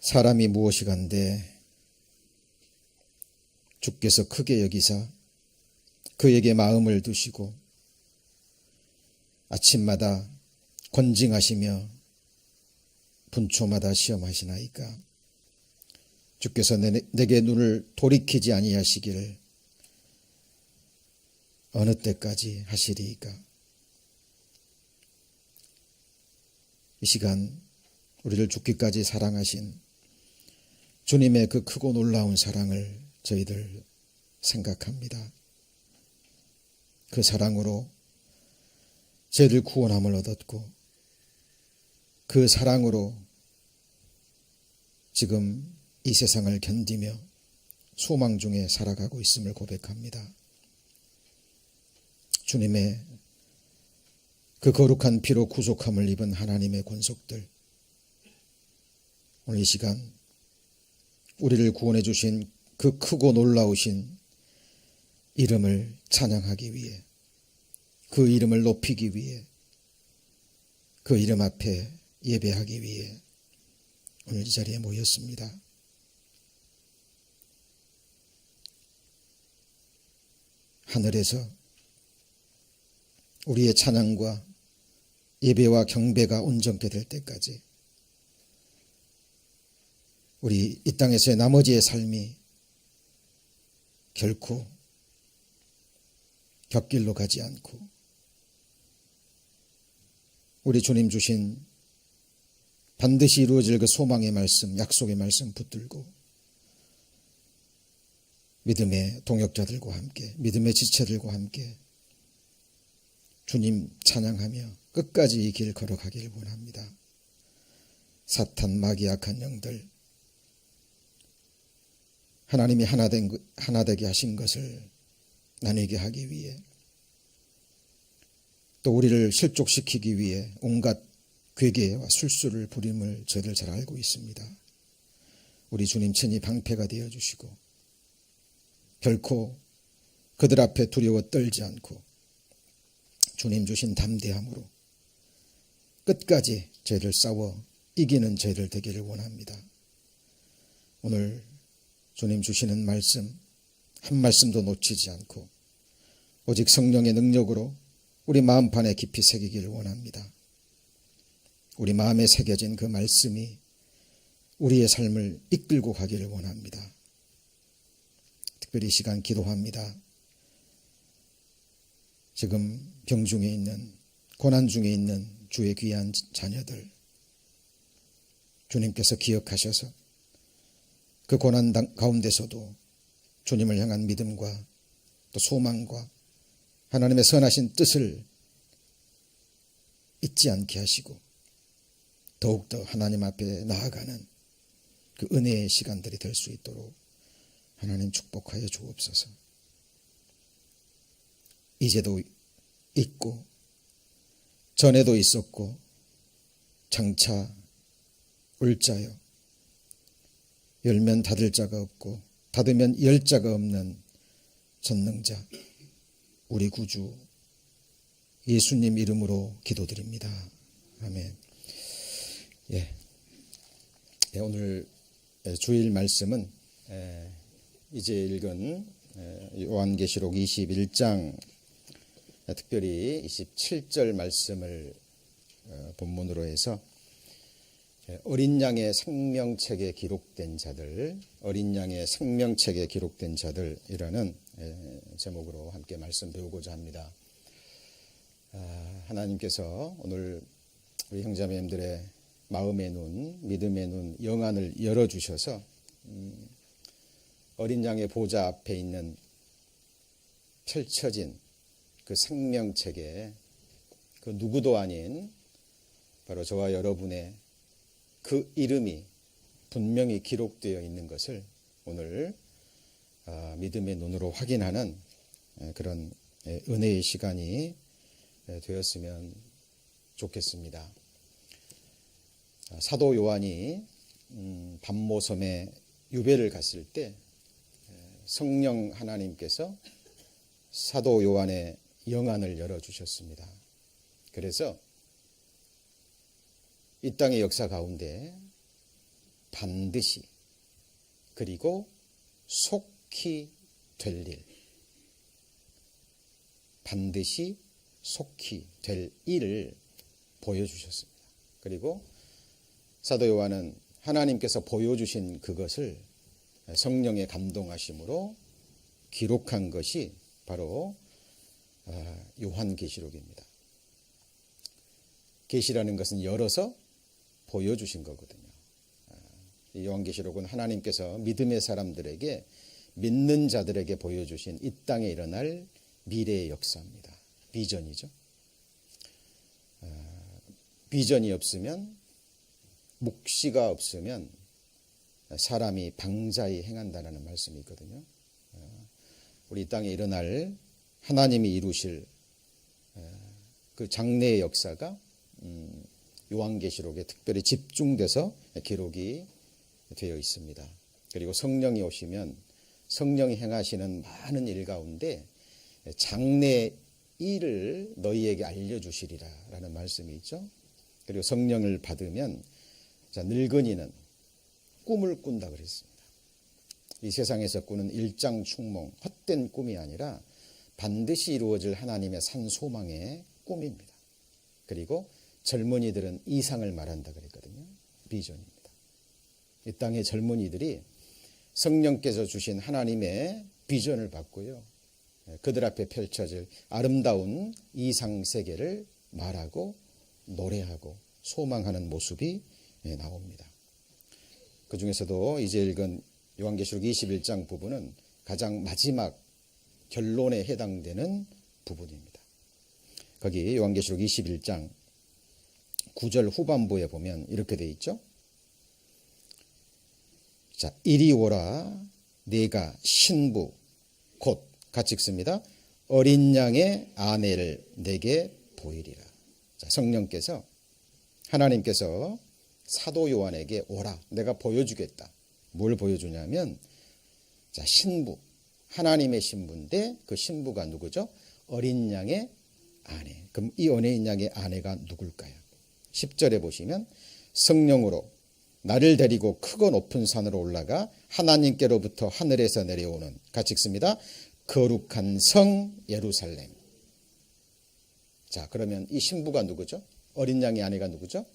사람이 무엇이간데 주께서 크게 여기사 그에게 마음을 두시고 아침마다 권징하시며 분초마다 시험하시나이까. 주께서 내게 눈을 돌이키지 아니하시기를 어느 때까지 하시리이까. 이 시간 우리를 죽기까지 사랑하신 주님의 그 크고 놀라운 사랑을 저희들 생각합니다. 그 사랑으로 저희들 구원함을 얻었고 그 사랑으로 지금 이 세상을 견디며 소망 중에 살아가고 있음을 고백합니다. 주님의 그 거룩한 피로 구속함을 입은 하나님의 권속들, 오늘 이 시간 우리를 구원해 주신 그 크고 놀라우신 이름을 찬양하기 위해, 그 이름을 높이기 위해, 그 이름 앞에 예배하기 위해 오늘 이 자리에 모였습니다. 하늘에서 우리의 찬양과 예배와 경배가 온전케 될 때까지 우리 이 땅에서의 나머지의 삶이 결코 곁길로 가지 않고 우리 주님 주신 반드시 이루어질 그 소망의 말씀, 약속의 말씀 붙들고 믿음의 동역자들과 함께, 믿음의 지체들과 함께 주님 찬양하며 끝까지 이 길 걸어가기를 원합니다. 사탄, 마귀, 악한 영들, 하나님이 하나 되게 하신 것을 나누게 하기 위해, 또 우리를 실족시키기 위해 온갖 괴계와 술수를 부림을 저희들 잘 알고 있습니다. 우리 주님 친히 방패가 되어주시고 결코 그들 앞에 두려워 떨지 않고 주님 주신 담대함으로 끝까지 저희들 싸워 이기는 저희들 되기를 원합니다. 오늘 주님 주시는 말씀 한 말씀도 놓치지 않고 오직 성령의 능력으로 우리 마음판에 깊이 새기기를 원합니다. 우리 마음에 새겨진 그 말씀이 우리의 삶을 이끌고 가기를 원합니다. 특별히 이 시간 기도합니다. 지금 병중에 있는, 고난 중에 있는 주의 귀한 자녀들, 주님께서 기억하셔서 그 고난 가운데서도 주님을 향한 믿음과 또 소망과 하나님의 선하신 뜻을 잊지 않게 하시고 더욱더 하나님 앞에 나아가는 그 은혜의 시간들이 될 수 있도록 하나님 축복하여 주옵소서. 이제도 있고 전에도 있었고 장차 올 자요, 열면 닫을 자가 없고 닫으면 열 자가 없는 전능자 우리 구주 예수님 이름으로 기도드립니다. 아멘. 오늘 주일 말씀은 이제 읽은 요한계시록 21장 특별히 27절 말씀을 본문으로 해서 어린 양의 생명책에 기록된 자들, 어린 양의 생명책에 기록된 자들이라는 제목으로 함께 말씀 배우고자 합니다. 하나님께서 오늘 우리 형제자매님들의 마음의 눈, 믿음의 눈, 영안을 열어주셔서 어린 양의 보좌 앞에 있는 펼쳐진 그 생명책에 그 누구도 아닌 바로 저와 여러분의 그 이름이 분명히 기록되어 있는 것을 오늘 믿음의 눈으로 확인하는 그런 은혜의 시간이 되었으면 좋겠습니다. 사도 요한이 반모섬에 유배를 갔을 때 성령 하나님께서 사도 요한의 영안을 열어주셨습니다. 그래서 이 땅의 역사 가운데 반드시 그리고 속히 될 일, 반드시 속히 될 일을 보여주셨습니다. 그리고 사도 요한은 하나님께서 보여주신 그것을 성령의 감동하심으로 기록한 것이 바로 요한계시록입니다. 계시라는 것은 열어서 보여주신 거거든요. 이 요한계시록은 하나님께서 믿음의 사람들에게, 믿는 자들에게 보여주신 이 땅에 일어날 미래의 역사입니다. 비전이죠. 비전이 없으면, 묵시가 없으면 사람이 방자히 행한다는 말씀이 있거든요. 우리 이 땅에 일어날 하나님이 이루실 그 장래의 역사가 요한계시록에 특별히 집중돼서 기록이 되어 있습니다. 그리고 성령이 오시면 성령이 행하시는 많은 일 가운데 장래 일을 너희에게 알려주시리라 라는 말씀이 있죠. 그리고 성령을 받으면 늙은이는 꿈을 꾼다 그랬습니다. 이 세상에서 꾸는 일장충몽, 헛된 꿈이 아니라 반드시 이루어질 하나님의 산 소망의 꿈입니다. 그리고 젊은이들은 이상을 말한다 그랬거든요. 비전입니다. 이 땅의 젊은이들이 성령께서 주신 하나님의 비전을 받고요, 그들 앞에 펼쳐질 아름다운 이상 세계를 말하고 노래하고 소망하는 모습이 나옵니다. 그 중에서도 이제 읽은 요한계시록 21장 부분은 가장 마지막 결론에 해당되는 부분입니다. 거기 요한계시록 21장 9절 후반부에 보면 이렇게 되어 있죠. 자, 이리 오라, 내가 신부 곧 같이 읽습니다. 어린 양의 아내를 내게 보이리라. 자, 성령께서, 하나님께서 사도 요한에게 오라, 내가 보여주겠다. 뭘 보여주냐면, 자, 신부, 하나님의 신부인데 그 신부가 누구죠? 어린 양의 아내. 그럼 이 어린 양의 아내가 누굴까요? 10절에 보시면 성령으로 나를 데리고 크고 높은 산으로 올라가 하나님께로부터 하늘에서 내려오는, 같이 읽습니다. 거룩한 성 예루살렘. 자, 그러면 이 신부가 누구죠? 어린 양의 아내가 누구죠?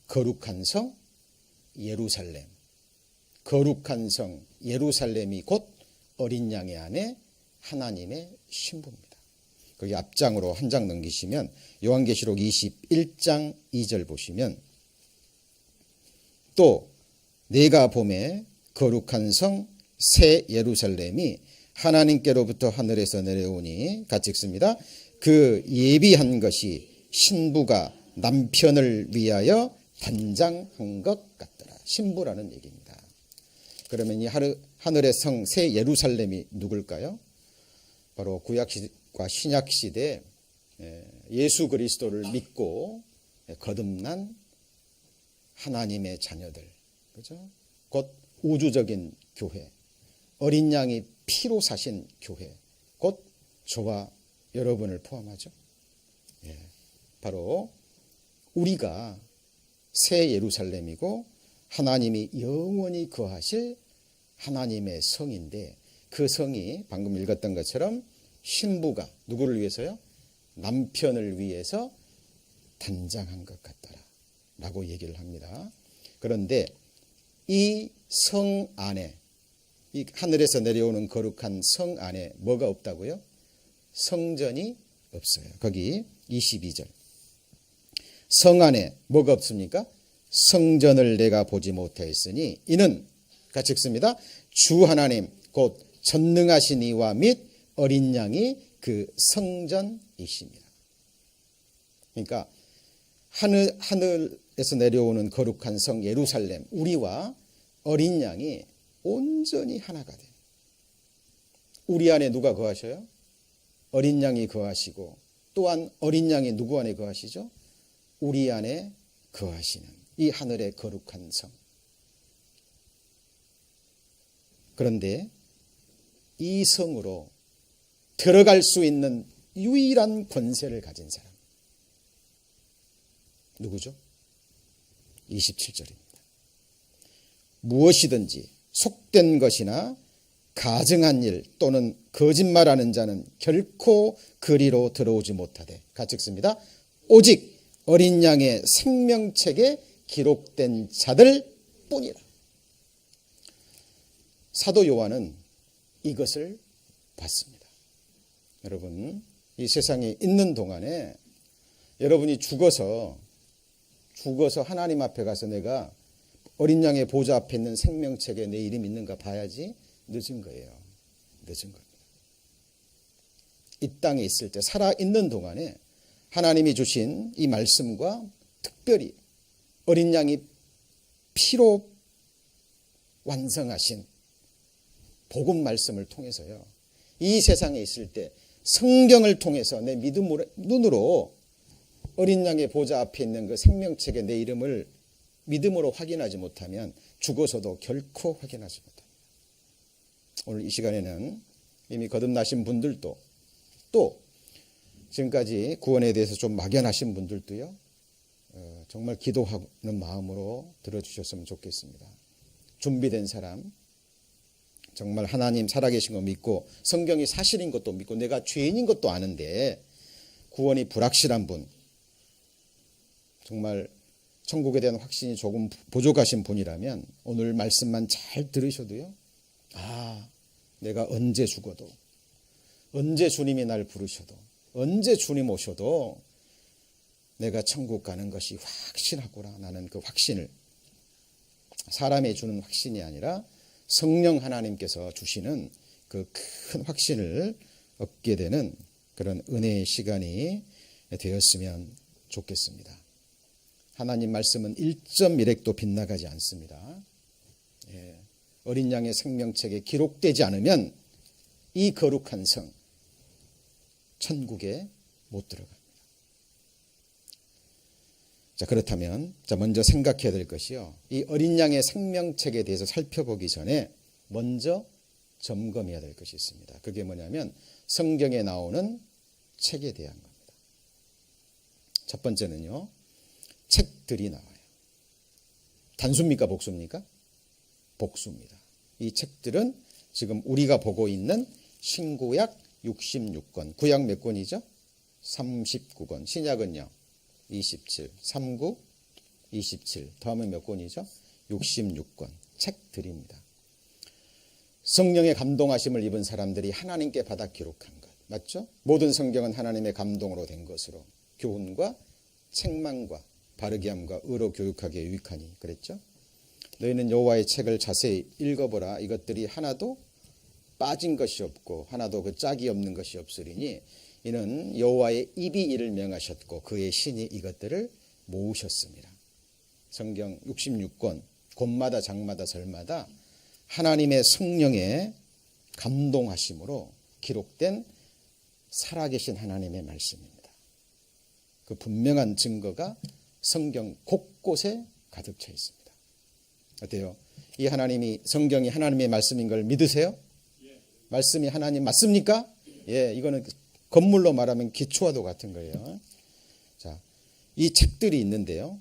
거룩한 성 예루살렘. 거룩한 성 예루살렘이 곧 어린 양의 아내 하나님의 신부입니다. 거기 앞장으로 한 장 넘기시면 요한계시록 21장 2절 보시면, 또 내가 보매 거룩한 성 새 예루살렘이 하나님께로부터 하늘에서 내려오니, 같이 읽습니다. 그 예비한 것이 신부가 남편을 위하여 단장한 것 같더라. 신부라는 얘기입니다. 그러면 이 하늘의 성 새 예루살렘이 누굴까요? 바로 구약과 신약시대 예수 그리스도를 믿고 거듭난 하나님의 자녀들, 그죠? 곧 우주적인 교회, 어린 양이 피로 사신 교회, 곧 저와 여러분을 포함하죠. 바로 우리가 새 예루살렘이고 하나님이 영원히 거하실 하나님의 성인데, 그 성이 방금 읽었던 것처럼 신부가 누구를 위해서요? 남편을 위해서 단장한 것 같더라 라고 얘기를 합니다. 그런데 이 성 안에, 이 하늘에서 내려오는 거룩한 성 안에 뭐가 없다고요? 성전이 없어요. 거기 22절. 성 안에 뭐가 없습니까? 성전을 내가 보지 못하였으니 이는, 같이 읽습니다. 주 하나님 곧 전능하신 이와 및 어린 양이 그 성전이십니다. 그러니까 하늘에서 내려오는 거룩한 성 예루살렘, 우리와 어린 양이 온전히 하나가 돼요. 우리 안에 누가 거하셔요? 어린 양이 거하시고, 또한 어린 양이 누구 안에 거하시죠? 우리 안에 거하시는 이 하늘의 거룩한 성. 그런데 이 성으로 들어갈 수 있는 유일한 권세를 가진 사람 누구죠? 27절입니다. 무엇이든지 속된 것이나 가증한 일 또는 거짓말하는 자는 결코 그리로 들어오지 못하되 같이 읽습니다. 오직 어린 양의 생명책에 기록된 자들 뿐이라. 사도 요한은 이것을 봤습니다. 여러분, 이 세상에 있는 동안에 여러분이 죽어서 하나님 앞에 가서 내가 어린 양의 보좌 앞에 있는 생명책에 내 이름이 있는가 봐야지 늦은 거예요. 늦은 겁니다. 이 땅에 있을 때 살아있는 동안에 하나님이 주신 이 말씀과 특별히 어린 양이 피로 완성하신 복음 말씀을 통해서요. 이 세상에 있을 때 성경을 통해서 내 믿음으로 눈으로 어린 양의 보좌 앞에 있는 그 생명책에 내 이름을 믿음으로 확인하지 못하면 죽어서도 결코 확인하지 못합니다. 오늘 이 시간에는 이미 거듭나신 분들도 또 지금까지 구원에 대해서 좀 막연하신 분들도요. 정말 기도하는 마음으로 들어주셨으면 좋겠습니다. 준비된 사람, 정말 하나님 살아계신 거 믿고 성경이 사실인 것도 믿고 내가 죄인인 것도 아는데 구원이 불확실한 분, 정말 천국에 대한 확신이 조금 부족하신 분이라면 오늘 말씀만 잘 들으셔도요. 내가 언제 죽어도, 언제 주님이 날 부르셔도, 언제 주님 오셔도 내가 천국 가는 것이 확실하구나. 나는 그 확신을, 사람이 주는 확신이 아니라 성령 하나님께서 주시는 그 큰 확신을 얻게 되는 그런 은혜의 시간이 되었으면 좋겠습니다. 하나님 말씀은 1.1획도 빗나가지 않습니다. 어린 양의 생명책에 기록되지 않으면 이 거룩한 성 천국에 못 들어갑니다. 자, 그렇다면 먼저 생각해야 될 것이요. 이 어린 양의 생명책에 대해서 살펴보기 전에 먼저 점검해야 될 것이 있습니다. 그게 뭐냐면 성경에 나오는 책에 대한 겁니다. 첫 번째는요. 책들이 나와요. 단수입니까? 복수입니까? 복수입니다. 이 책들은 지금 우리가 보고 있는 신구약 66권, 구약 몇 권이죠? 39권, 신약은요? 27, 39, 27, 더하면 몇 권이죠? 66권, 책들입니다. 성령의 감동하심을 입은 사람들이 하나님께 받아 기록한 것, 맞죠? 모든 성경은 하나님의 감동으로 된 것으로 교훈과 책망과 바르게 함과 의로 교육하기에 유익하니 그랬죠? 너희는 여호와의 책을 자세히 읽어보라. 이것들이 하나도 빠진 것이 없고 하나도 그 짝이 없는 것이 없으리니 이는 여호와의 입이 이를 명하셨고 그의 신이 이것들을 모으셨습니다. 성경 66권 곳마다 장마다 절마다 하나님의 성령의 감동하심으로 기록된 살아계신 하나님의 말씀입니다. 그 분명한 증거가 성경 곳곳에 가득 차 있습니다. 어때요? 이 하나님이 성경이 하나님의 말씀인 걸 믿으세요? 말씀이 하나님 맞습니까? 예, 이거는 건물로 말하면 기초와도 같은 거예요. 자, 이 책들이 있는데요.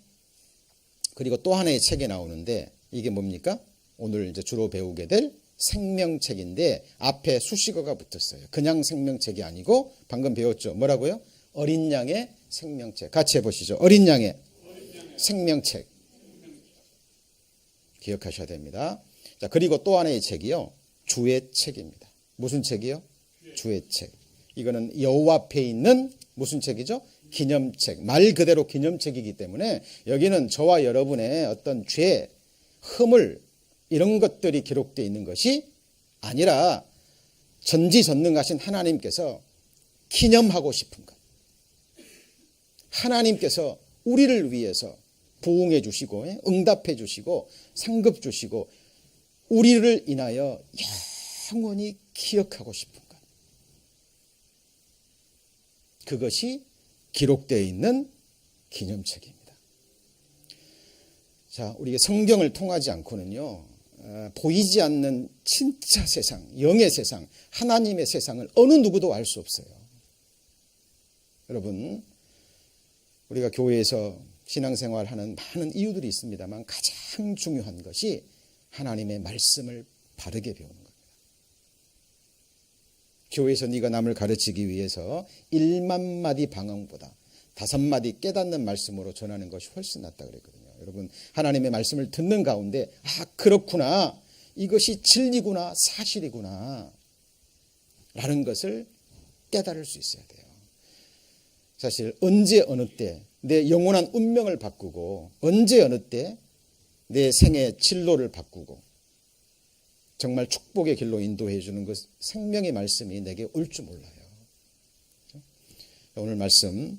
그리고 또 하나의 책이 나오는데 이게 뭡니까? 오늘 이제 주로 배우게 될 생명책인데 앞에 수식어가 붙었어요. 그냥 생명책이 아니고 방금 배웠죠. 뭐라고요? 어린 양의 생명책. 같이 해보시죠. 어린 양의 생명책. 기억하셔야 됩니다. 자, 그리고 또 하나의 책이요. 주의 책입니다. 무슨 책이요? 주의 책. 이거는 여호와 앞에 있는 무슨 책이죠? 기념책. 말 그대로 기념책이기 때문에 여기는 저와 여러분의 어떤 죄, 허물 이런 것들이 기록되어 있는 것이 아니라 전지전능하신 하나님께서 기념하고 싶은 것. 하나님께서 우리를 위해서 부응해 주시고 응답해 주시고 상급 주시고 우리를 인하여 영원히 기억하고 싶은 것. 그것이 기록되어 있는 기념책입니다. 자, 우리가 성경을 통하지 않고는요. 보이지 않는 진짜 세상, 영의 세상, 하나님의 세상을 어느 누구도 알 수 없어요. 여러분, 우리가 교회에서 신앙생활하는 많은 이유들이 있습니다만 가장 중요한 것이 하나님의 말씀을 바르게 배우는 겁니다. 교회에서 네가 남을 가르치기 위해서 1만 마디 방언보다 5마디 깨닫는 말씀으로 전하는 것이 훨씬 낫다 그랬거든요. 여러분, 하나님의 말씀을 듣는 가운데 그렇구나, 이것이 진리구나, 사실이구나 라는 것을 깨달을 수 있어야 돼요. 사실 언제 어느 때 내 영원한 운명을 바꾸고, 언제 어느 때 내 생의 진로를 바꾸고 정말 축복의 길로 인도해 주는 그 생명의 말씀이 내게 올 줄 몰라요. 오늘 말씀,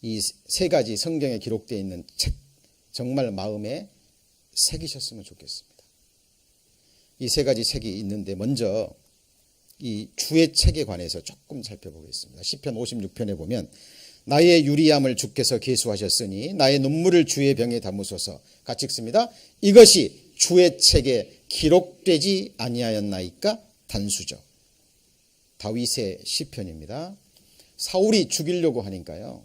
이 3가지 성경에 기록되어 있는 책 정말 마음에 새기셨으면 좋겠습니다. 이 3가지 책이 있는데 먼저 이 주의 책에 관해서 조금 살펴보겠습니다. 시편 56편에 보면 나의 유리함을 주께서 계수하셨으니 나의 눈물을 주의 병에 담으소서. 같이 읽습니다. 이것이 주의 책에 기록되지 아니하였나이까? 단수죠. 다윗의 시편입니다. 사울이 죽이려고 하니까요,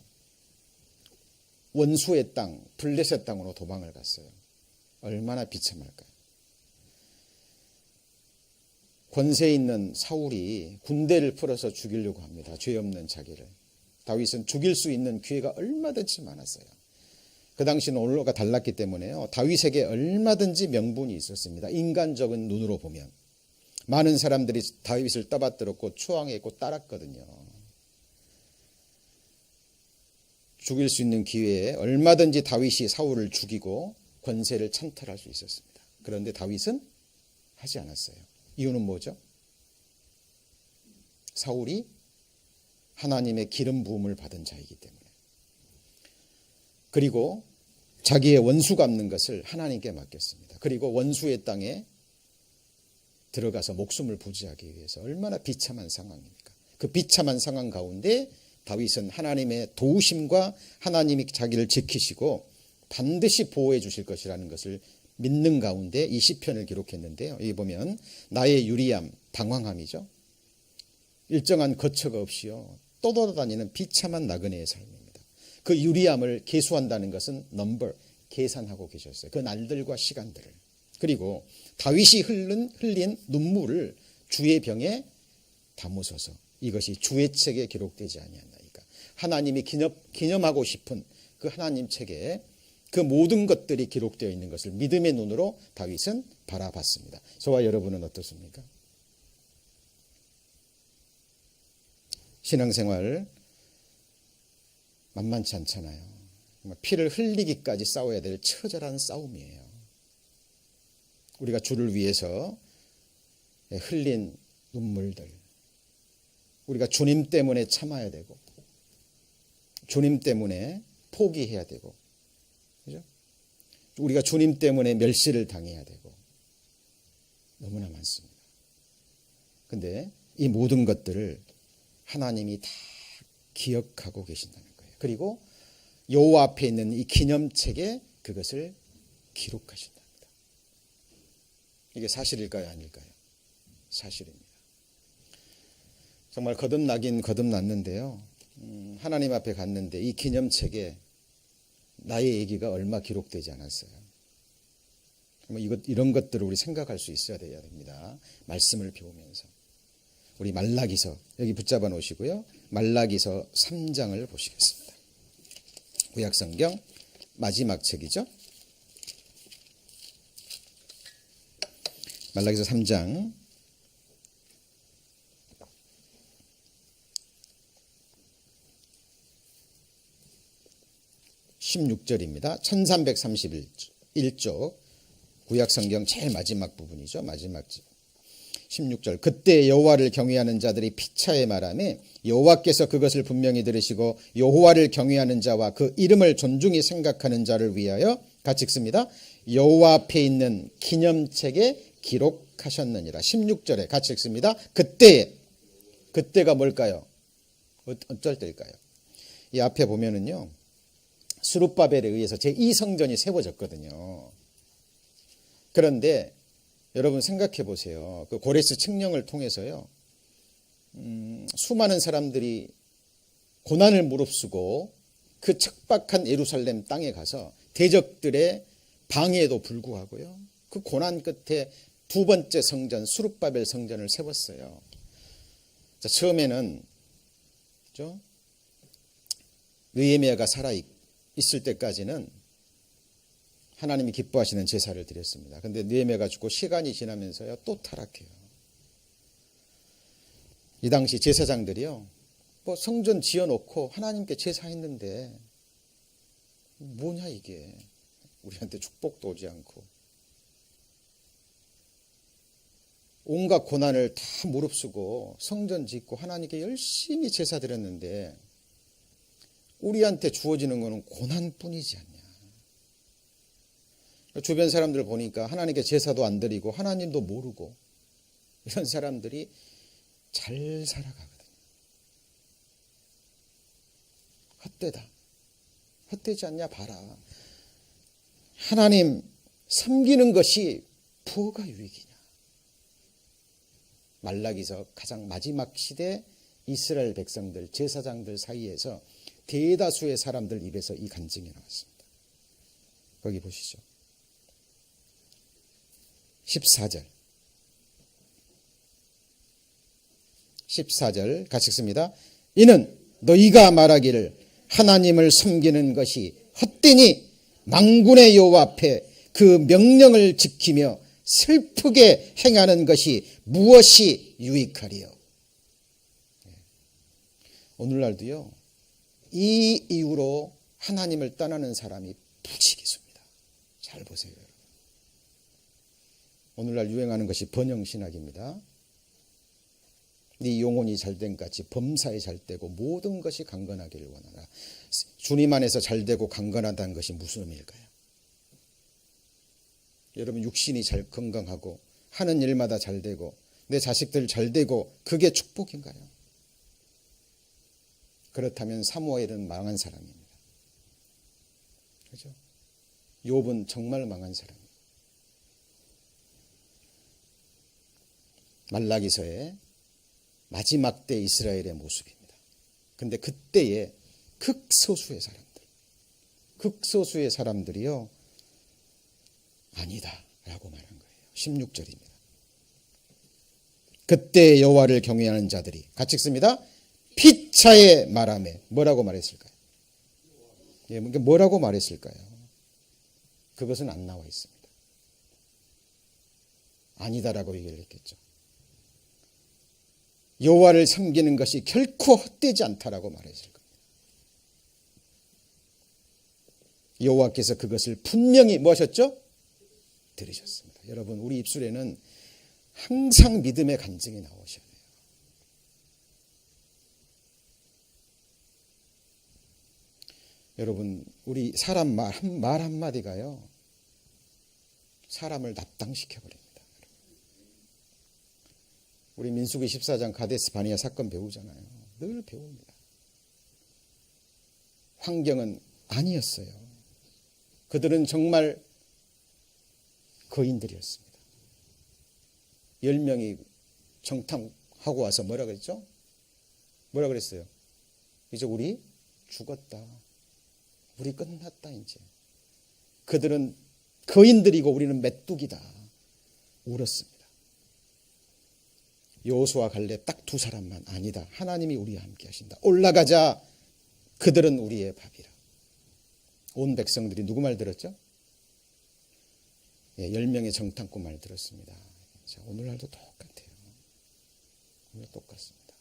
원수의 땅, 블레셋 땅으로 도망을 갔어요. 얼마나 비참할까요? 권세 있는 사울이 군대를 풀어서 죽이려고 합니다. 죄 없는 자기를. 다윗은 죽일 수 있는 기회가 얼마든지 많았어요. 그 당시는 언어가 달랐기 때문에요, 다윗에게 얼마든지 명분이 있었습니다. 인간적인 눈으로 보면 많은 사람들이 다윗을 떠받들었고 추앙했고 따랐거든요. 죽일 수 있는 기회에 얼마든지 다윗이 사울을 죽이고 권세를 찬탈할 수 있었습니다. 그런데 다윗은 하지 않았어요. 이유는 뭐죠? 사울이 하나님의 기름 부음을 받은 자이기 때문에, 그리고 자기의 원수 갚는 것을 하나님께 맡겼습니다. 그리고 원수의 땅에 들어가서 목숨을 부지하기 위해서 얼마나 비참한 상황입니까? 그 비참한 상황 가운데 다윗은 하나님의 도우심과 하나님이 자기를 지키시고 반드시 보호해 주실 것이라는 것을 믿는 가운데 이 시편을 기록했는데요. 여기 보면 나의 유리함, 방황함이죠. 일정한 거처가 없이요, 떠돌아다니는 비참한 나그네의 삶입니다. 그 유리함을 계수한다는 것은 넘버, 계산하고 계셨어요. 그 날들과 시간들을. 그리고 다윗이 흘린 눈물을 주의 병에 담으소서. 이것이 주의 책에 기록되지 아니하나이까? 하나님이 기념하고 싶은 그 하나님 책에 그 모든 것들이 기록되어 있는 것을 믿음의 눈으로 다윗은 바라봤습니다. 저와 여러분은 어떻습니까? 신앙생활 만만치 않잖아요. 피를 흘리기까지 싸워야 될 처절한 싸움이에요. 우리가 주를 위해서 흘린 눈물들, 우리가 주님 때문에 참아야 되고, 주님 때문에 포기해야 되고, 그죠? 우리가 주님 때문에 멸시를 당해야 되고, 너무나 많습니다. 근데 이 모든 것들을 하나님이 다 기억하고 계신다는 거예요. 그리고 여호와 앞에 있는 이 기념책에 그것을 기록하신답니다. 이게 사실일까요, 아닐까요? 사실입니다. 정말 거듭나긴 거듭났는데요, 하나님 앞에 갔는데 이 기념책에 나의 얘기가 얼마 기록되지 않았어요. 이런 것들을 우리 생각할 수 있어야 됩니다. 말씀을 배우면서. 우리 말라기서, 여기 붙잡아 놓으시고요, 말라기서 3장을 보시겠습니다. 구약성경 마지막 책이죠. 말라기서 3장 16절입니다. 1331쪽 구약성경 제일 마지막 부분이죠. 마지막 16절. 그때 여호와를 경외하는 자들이 피차에 말하며 여호와께서 그것을 분명히 들으시고 여호와를 경외하는 자와 그 이름을 존중히 생각하는 자를 위하여, 같이 읽습니다, 여호와 앞에 있는 기념책에 기록하셨느니라. 16절에 같이 읽습니다. 그때가 뭘까요? 어쩔 때일까요? 이 앞에 보면은요, 스룹바벨에 의해서 제2성전이 세워졌거든요. 그런데 여러분 생각해 보세요. 그 고레스 칙령을 통해서요, 수많은 사람들이 고난을 무릅쓰고 그 척박한 예루살렘 땅에 가서 대적들의 방해에도 불구하고요, 그 고난 끝에 두 번째 성전 수룹바벨 성전을 세웠어요. 자, 처음에는 그렇죠? 느헤미야가 살아 있을 때까지는 하나님이 기뻐하시는 제사를 드렸습니다. 그런데 느헤미야가 죽고 시간이 지나면서요 또 타락해요. 이 당시 제사장들이요 뭐 성전 지어놓고 하나님께 제사했는데 뭐냐 이게, 우리한테 축복도 오지 않고 온갖 고난을 다 무릅쓰고 성전 짓고 하나님께 열심히 제사 드렸는데 우리한테 주어지는 것은 고난뿐이지 않냐. 주변 사람들 보니까 하나님께 제사도 안 드리고 하나님도 모르고 이런 사람들이 잘 살아가거든요. 헛되다. 헛되지 않냐 봐라. 하나님 섬기는 것이 뭐가 유익이냐. 말라기서 가장 마지막 시대 이스라엘 백성들, 제사장들 사이에서 대다수의 사람들 입에서 이 간증이 나왔습니다. 거기 보시죠. 14절 같이 읽습니다. 이는 너희가 말하기를 하나님을 섬기는 것이 헛되니 만군의 여호와 앞에 그 명령을 지키며 슬프게 행하는 것이 무엇이 유익하리요. 오늘날도요 이 이유로 하나님을 떠나는 사람이 부지기수입니다. 잘 보세요. 오늘날 유행하는 것이 번영신학입니다. 네 영혼이 잘된 같이 범사에 잘되고 모든 것이 강건하기를 원하라. 주님 안에서 잘되고 강건하다는 것이 무슨 의미일까요? 여러분 육신이 잘 건강하고 하는 일마다 잘되고 내 자식들 잘되고 그게 축복인가요? 그렇다면 사무엘은 망한 사람입니다. 그렇죠? 욥은 정말 망한 사람입니다. 말라기서의 마지막 때 이스라엘의 모습입니다. 그런데 그때의 극소수의 사람들이요 아니다 라고 말한 거예요. 16절입니다. 그때 여호와를 경외하는 자들이 같이 읽습니다. 피차에 말하매 뭐라고 말했을까요? 예, 뭐라고 말했을까요? 그것은 안 나와 있습니다. 아니다라고 얘기를 했겠죠. 여호와를 섬기는 것이 결코 헛되지 않다라고 말했을 겁니다. 여호와께서 그것을 분명히 뭐 하셨죠? 들으셨습니다. 여러분 우리 입술에는 항상 믿음의 간증이 나오셔야 돼요. 여러분 우리 사람 말 한마디가요 사람을 납당시켜버립니다. 우리 민수기 14장 가데스 바니아 사건 배우잖아요. 늘 배웁니다. 환경은 아니었어요. 그들은 정말 거인들이었습니다. 10명이 정탐하고 와서 뭐라 그랬죠? 뭐라 그랬어요? 이제 우리 죽었다. 우리 끝났다 이제. 그들은 거인들이고 우리는 메뚜기다. 울었습니다. 여호수아 갈렙 딱 두 사람만 아니다. 하나님이 우리와 함께 하신다. 올라가자. 그들은 우리의 밥이라. 온 백성들이 누구 말 들었죠? 예, 10명의 정탐꾼 말 들었습니다. 자, 오늘날도 똑같아요. 오늘 똑같습니다.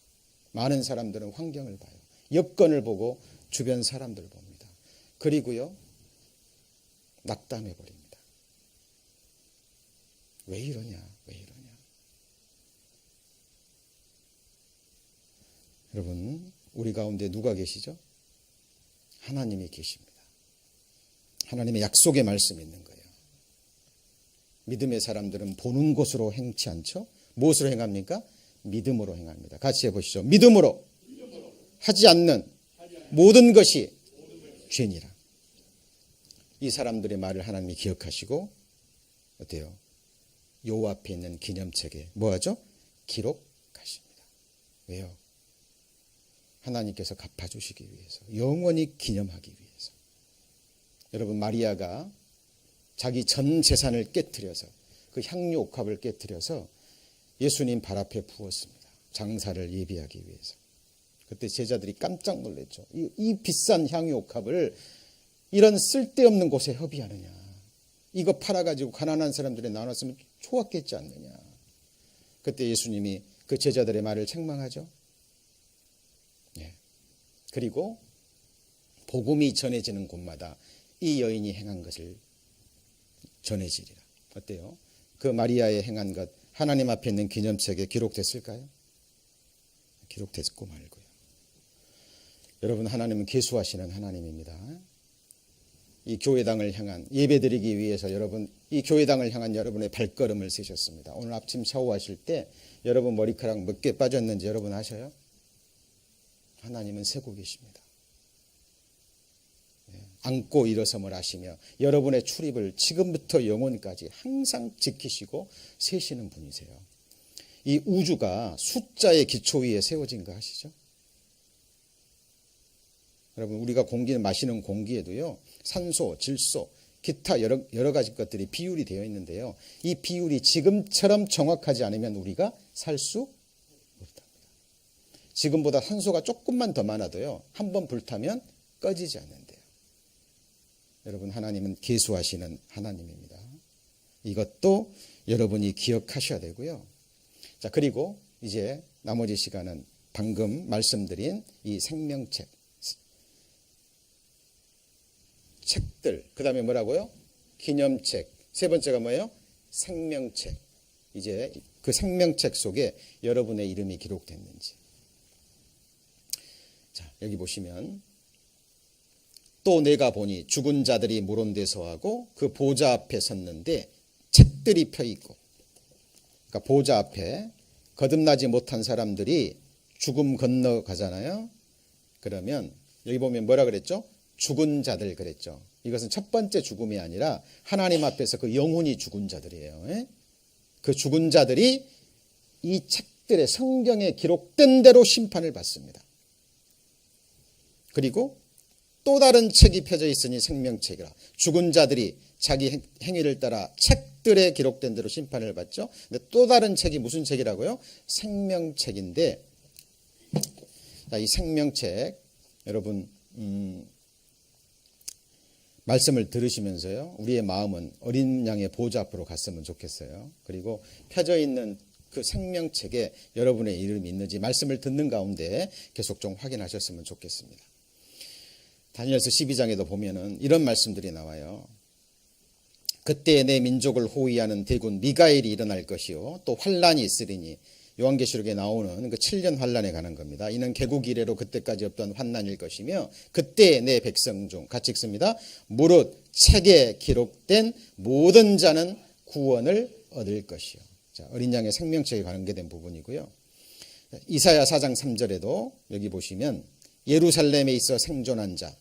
많은 사람들은 환경을 봐요. 여건을 보고 주변 사람들을 봅니다. 그리고요 낙담해 버립니다. 왜 이러냐? 왜 이러냐? 여러분 우리 가운데 누가 계시죠? 하나님이 계십니다. 하나님의 약속의 말씀이 있는 거예요. 믿음의 사람들은 보는 것으로 행치 않죠? 무엇으로 행합니까? 믿음으로 행합니다. 같이 해보시죠. 믿음으로 하지 않는 모든 것이 죄니라. 이 사람들의 말을 하나님이 기억하시고 어때요? 여호와 앞에 있는 기념책에 뭐하죠? 기록하십니다. 왜요? 하나님께서 갚아주시기 위해서, 영원히 기념하기 위해서. 여러분 마리아가 자기 전 재산을 깨트려서 그 향유 옥합을 깨뜨려서 예수님 발 앞에 부었습니다. 장사를 예비하기 위해서. 그때 제자들이 깜짝 놀랐죠. 이 비싼 향유 옥합을 이런 쓸데없는 곳에 허비하느냐. 이거 팔아가지고 가난한 사람들이 나눴으면 좋았겠지 않느냐. 그때 예수님이 그 제자들의 말을 책망하죠. 예. 그리고 복음이 전해지는 곳마다 이 여인이 행한 것을 전해지리라. 어때요? 그 마리아의 행한 것 하나님 앞에 있는 기념책에 기록됐을까요? 기록됐고 말고요. 여러분, 하나님은 계수하시는 하나님입니다. 이 교회당을 향한 예배드리기 위해서 여러분, 이 교회당을 향한 여러분의 발걸음을 세셨습니다. 오늘 아침 샤워하실 때 여러분 머리카락 몇 개 빠졌는지 여러분 아셔요? 하나님은 세고 계십니다. 앉고 일어섬을 하시며 여러분의 출입을 지금부터 영원까지 항상 지키시고 세시는 분이세요. 이 우주가 숫자의 기초 위에 세워진 거 아시죠? 여러분, 우리가 공기는 마시는 공기에도요, 산소, 질소, 기타 여러 가지 것들이 비율이 되어 있는데요. 이 비율이 지금처럼 정확하지 않으면 우리가 살 수 없답니다. 지금보다 산소가 조금만 더 많아도요, 한번 불타면 꺼지지 않는데요. 여러분, 하나님은 계수하시는 하나님입니다. 이것도 여러분이 기억하셔야 되고요. 자, 그리고 이제 나머지 시간은 방금 말씀드린 이 생명책, 책들, 그 다음에 뭐라고요? 기념책. 세 번째가 뭐예요? 생명책. 이제 그 생명책 속에 여러분의 이름이 기록됐는지. 자, 여기 보시면 또 내가 보니 죽은 자들이 모론대서하고 그 보좌 앞에 섰는데 책들이 펴 있고, 그러니까 보좌 앞에 거듭나지 못한 사람들이 죽음 건너가잖아요. 그러면 여기 보면 뭐라 그랬죠? 죽은 자들 그랬죠. 이것은 첫 번째 죽음이 아니라 하나님 앞에서 그 영혼이 죽은 자들이에요. 그 죽은 자들이 이 책들의 성경에 기록된 대로 심판을 받습니다. 그리고 또 다른 책이 펴져 있으니 생명책이라. 죽은 자들이 자기 행위를 따라 책들에 기록된 대로 심판을 받죠. 근데 또 다른 책이 무슨 책이라고요? 생명책인데, 이 생명책 여러분 말씀을 들으시면서요, 우리의 마음은 어린 양의 보좌 앞으로 갔으면 좋겠어요. 그리고 펴져 있는 그 생명책에 여러분의 이름이 있는지 말씀을 듣는 가운데 계속 좀 확인하셨으면 좋겠습니다. 다니엘서 12장에도 보면은 이런 말씀들이 나와요. 그때 내 민족을 호위하는 대군 미가엘이 일어날 것이요 또 환란이 있으리니. 요한계시록에 나오는 그 7년 환란에 관한 겁니다. 이는 개국 이래로 그때까지 없던 환난일 것이며 그때 내 백성 중 같이 읽습니다. 무릇 책에 기록된 모든 자는 구원을 얻을 것이요. 자, 어린 양의 생명책에 관계된 부분이고요. 이사야 4장 3절에도 여기 보시면 예루살렘에 있어 생존한 자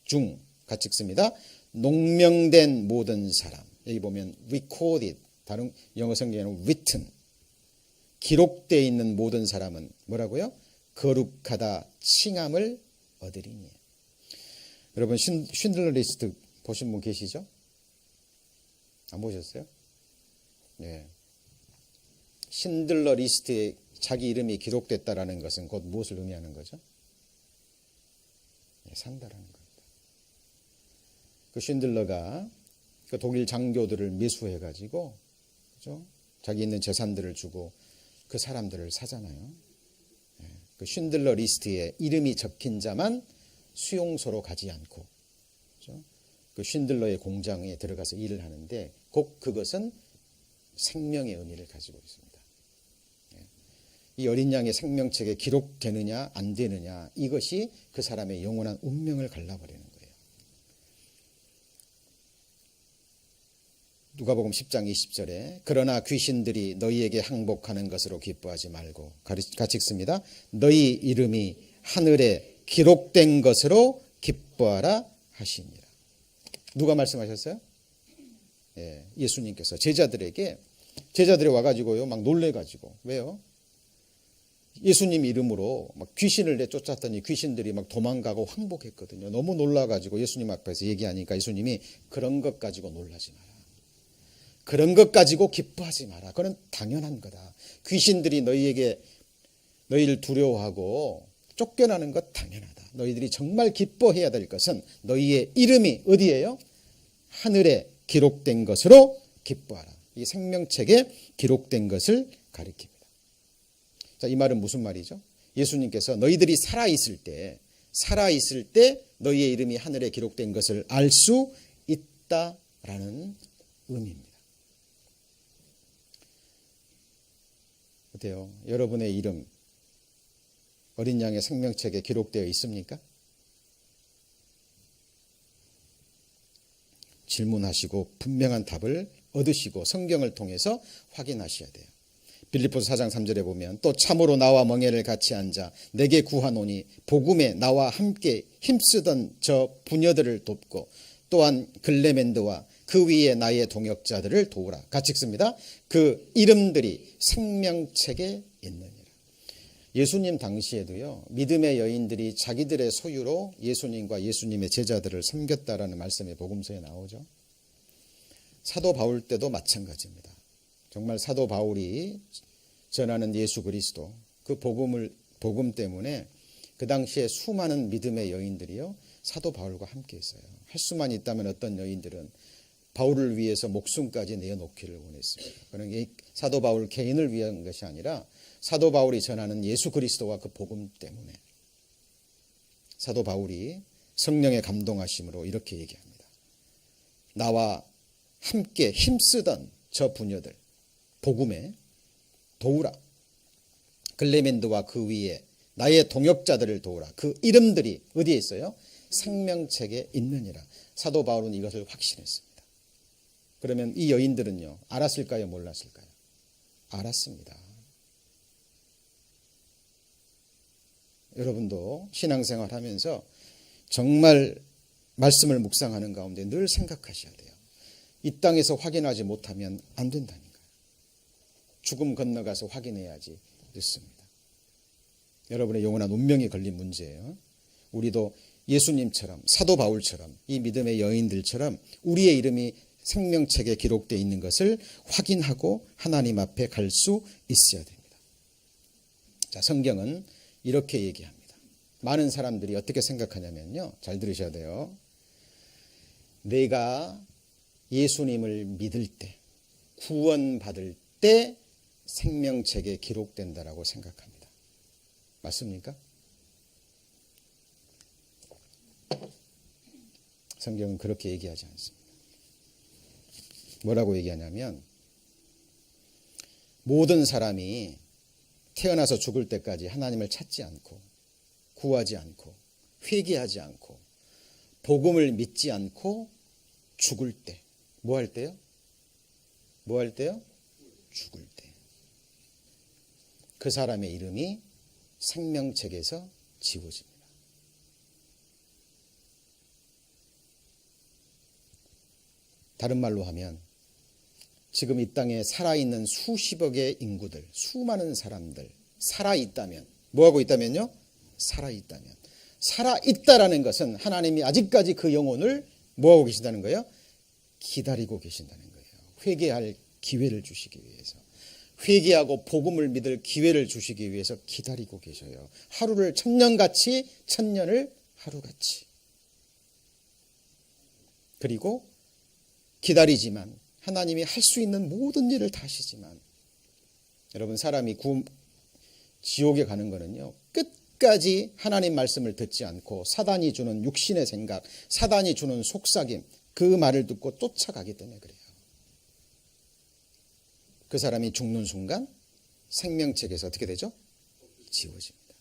중 같이 읽습니다. 농명된 모든 사람. 여기 보면 recorded, 다른 영어 성경에는 written, 기록되어 있는 모든 사람은 뭐라고요? 거룩하다 칭함을 얻으리니. 여러분, 쉰들러 리스트 보신 분 계시죠? 안 보셨어요? 네. 쉰들러 리스트에 자기 이름이 기록됐다라는 것은 곧 무엇을 의미하는 거죠? 네, 산다라는 겁니다. 그 쉰들러가 그 독일 장교들을 매수해가지고, 그죠? 자기 있는 재산들을 주고 그 사람들을 사잖아요. 그 쉰들러 리스트에 이름이 적힌 자만 수용소로 가지 않고, 그죠? 그 쉰들러의 공장에 들어가서 일을 하는데 곧 그것은 생명의 의미를 가지고 있습니다. 이 어린 양의 생명책에 기록되느냐 안 되느냐, 이것이 그 사람의 영원한 운명을 갈라버리는 거예요. 누가복음 10장 20절에 그러나 귀신들이 너희에게 항복하는 것으로 기뻐하지 말고, 같이 읽습니다. 너희 이름이 하늘에 기록된 것으로 기뻐하라 하시니라. 누가 말씀하셨어요? 예, 예수님께서 제자들이 와가지고요 막 놀래가지고. 왜요? 예수님 이름으로 막 귀신을 내쫓았더니 귀신들이 막 도망가고 항복했거든요. 너무 놀라가지고 예수님 앞에서 얘기하니까 예수님이 그런 것 가지고 놀라지 마라. 그런 것 가지고 기뻐하지 마라. 그건 당연한 거다. 귀신들이 너희를 두려워하고 쫓겨나는 것 당연하다. 너희들이 정말 기뻐해야 될 것은 너희의 이름이 어디예요? 하늘에 기록된 것으로 기뻐하라. 이 생명책에 기록된 것을 가리킵니다. 자, 이 말은 무슨 말이죠? 예수님께서 너희들이 살아있을 때 너희의 이름이 하늘에 기록된 것을 알 수 있다라는 의미입니다. 어때요? 여러분의 이름 어린 양의 생명책에 기록되어 있습니까? 질문하시고 분명한 답을 얻으시고 성경을 통해서 확인하셔야 돼요. 빌립보서 4장 3절에 보면 또 참으로 나와 멍에를 같이 앉아 내게 구하노니 복음에 나와 함께 힘쓰던 저 부녀들을 돕고 또한 글레멘드와 그 위에 나의 동역자들을 도우라. 같이 읽습니다. 그 이름들이 생명책에 있느니라. 예수님 당시에도요, 믿음의 여인들이 자기들의 소유로 예수님과 예수님의 제자들을 섬겼다라는 말씀이 복음서에 나오죠. 사도 바울 때도 마찬가지입니다. 정말 사도 바울이 전하는 예수 그리스도 그 복음 때문에 그 당시에 수많은 믿음의 여인들이요 사도 바울과 함께 했어요. 할 수만 있다면 어떤 여인들은 바울을 위해서 목숨까지 내어놓기를 원했습니다. 그러나 사도 바울 개인을 위한 것이 아니라 사도 바울이 전하는 예수 그리스도와 그 복음 때문에 사도 바울이 성령의 감동하심으로 이렇게 얘기합니다. 나와 함께 힘쓰던 저 부녀들 복음에 도우라. 글레멘드와 그 위에 나의 동역자들을 도우라. 그 이름들이 어디에 있어요? 생명책에 있느니라. 사도 바울은 이것을 확신했습니다. 그러면 이 여인들은요, 알았을까요? 몰랐을까요? 알았습니다. 여러분도 신앙생활 하면서 정말 말씀을 묵상하는 가운데 늘 생각하셔야 돼요. 이 땅에서 확인하지 못하면 안 된다는 거예요. 죽음 건너가서 확인해야지 늦습니다. 여러분의 영원한 운명이 걸린 문제예요. 우리도 예수님처럼 사도 바울처럼 이 믿음의 여인들처럼 우리의 이름이 생명책에 기록되어 있는 것을 확인하고 하나님 앞에 갈 수 있어야 됩니다. 자, 성경은 이렇게 얘기합니다. 많은 사람들이 어떻게 생각하냐면요. 잘 들으셔야 돼요. 내가 예수님을 믿을 때, 구원받을 때 생명책에 기록된다라고 생각합니다. 맞습니까? 성경은 그렇게 얘기하지 않습니다. 뭐라고 얘기하냐면 모든 사람이 태어나서 죽을 때까지 하나님을 찾지 않고 구하지 않고 회개하지 않고 복음을 믿지 않고 죽을 때 뭐 할 때요? 뭐 할 때요? 죽을 때. 그 사람의 이름이 생명책에서 지워집니다. 다른 말로 하면 지금 이 땅에 살아있는 수십억의 인구들, 수많은 사람들 살아있다면 뭐하고 있다면요? 살아있다면 살아있다라는 것은 하나님이 아직까지 그 영혼을 뭐하고 계신다는 거예요? 기다리고 계신다는 거예요. 회개할 기회를 주시기 위해서 회개하고 복음을 믿을 기회를 주시기 위해서 기다리고 계셔요. 하루를 천년같이 천년을 하루같이. 그리고 기다리지만 하나님이 할 수 있는 모든 일을 다 하시지만 여러분 사람이 지옥에 가는 거는요 끝까지 하나님 말씀을 듣지 않고 사단이 주는 육신의 생각, 사단이 주는 속삭임 그 말을 듣고 쫓아가기 때문에 그래요. 그 사람이 죽는 순간 생명책에서 어떻게 되죠? 지워집니다.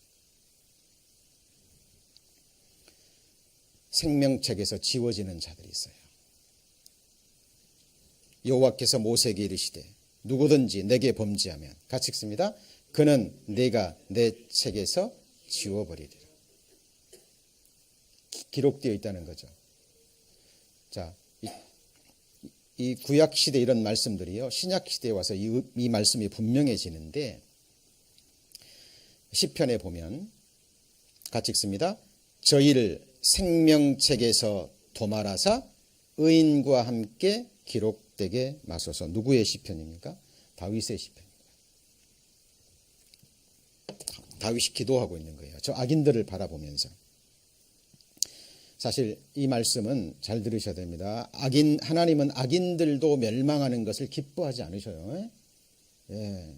생명책에서 지워지는 자들이 있어요. 여호와께서 모세에게 이르시되 누구든지 내게 범죄하면 같이 읽습니다. 그는 내가 내 책에서 지워버리리라. 기록되어 있다는 거죠. 자, 이 구약시대 이런 말씀들이요 신약시대에 와서 이 말씀이 분명해지는데 시편에 보면 같이 읽습니다. 저희를 생명책에서 도말하사 의인과 함께 기록되게 마소서. 누구의 시편입니까? 다윗의 시편입니다. 다윗이 기도하고 있는 거예요. 저 악인들을 바라보면서. 사실 이 말씀은 잘 들으셔야 됩니다. 하나님은 악인들도 멸망하는 것을 기뻐하지 않으셔요. 예.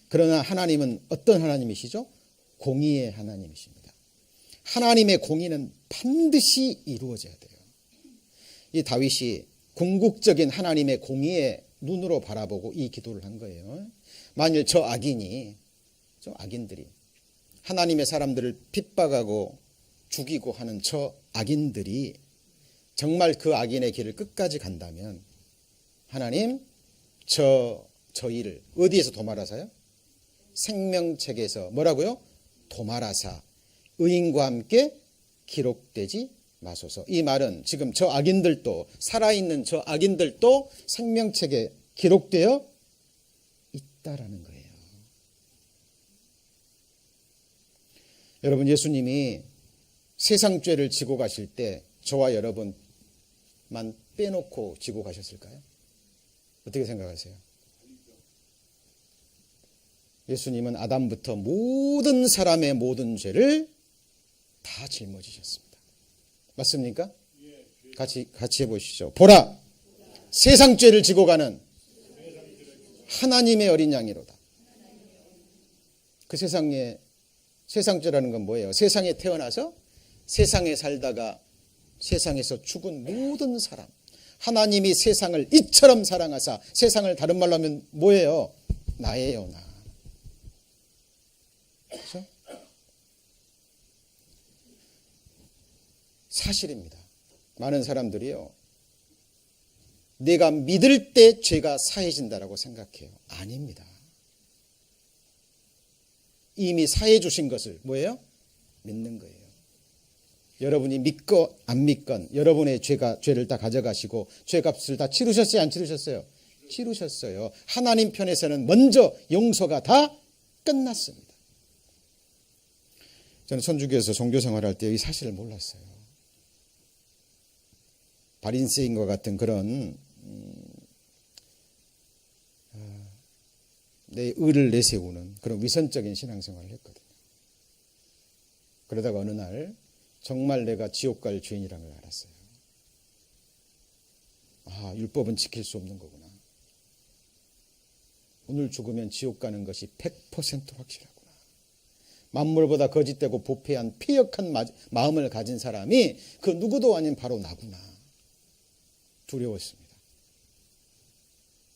그러나 하나님은 어떤 하나님이시죠? 공의의 하나님이십니다. 하나님의 공의는 반드시 이루어져야 돼요. 이 다윗이 궁극적인 하나님의 공의의 눈으로 바라보고 이 기도를 한 거예요. 만일 저 악인들이 하나님의 사람들을 핍박하고 죽이고 하는 저 악인들이 정말 그 악인의 길을 끝까지 간다면 하나님 저희를 어디에서 도말하사요? 생명책에서 뭐라고요? 도말하사 의인과 함께 기록되지 마소서. 이 말은 지금 저 악인들도 살아있는 저 악인들도 생명책에 기록되어 있다라는 거예요. 여러분, 예수님이 세상 죄를 지고 가실 때 저와 여러분만 빼놓고 지고 가셨을까요? 어떻게 생각하세요? 예수님은 아담부터 모든 사람의 모든 죄를 다 짊어지셨습니다. 맞습니까? 같이 해보시죠. 보라, 세상 죄를 지고 가는 하나님의 어린 양이로다. 그 세상 죄라는 건 뭐예요? 세상에 태어나서 세상에 살다가 세상에서 죽은 모든 사람. 하나님이 세상을 이처럼 사랑하사, 세상을 다른 말로 하면 뭐예요? 나예요, 나. 그렇죠? 사실입니다. 많은 사람들이요, 내가 믿을 때 죄가 사해진다라고 생각해요. 아닙니다. 이미 사해 주신 것을 뭐예요? 믿는 거예요. 여러분이 믿건 안 믿건 여러분의 죄를 다 가져가시고 죄값을 다 치르셨어요? 안 치르셨어요? 치르셨어요. 하나님 편에서는 먼저 용서가 다 끝났습니다. 저는 선주교에서 종교생활할 때 이 사실을 몰랐어요. 바린새인과 같은 그런 내 의를 내세우는 그런 위선적인 신앙생활을 했거든요. 그러다가 어느 날 정말 내가 지옥 갈 죄인이라는 걸 알았어요. 아, 율법은 지킬 수 없는 거구나. 오늘 죽으면 지옥 가는 것이 100% 확실하구나. 만물보다 거짓되고 부패한 피역한 마음을 가진 사람이 그 누구도 아닌 바로 나구나. 두려웠습니다.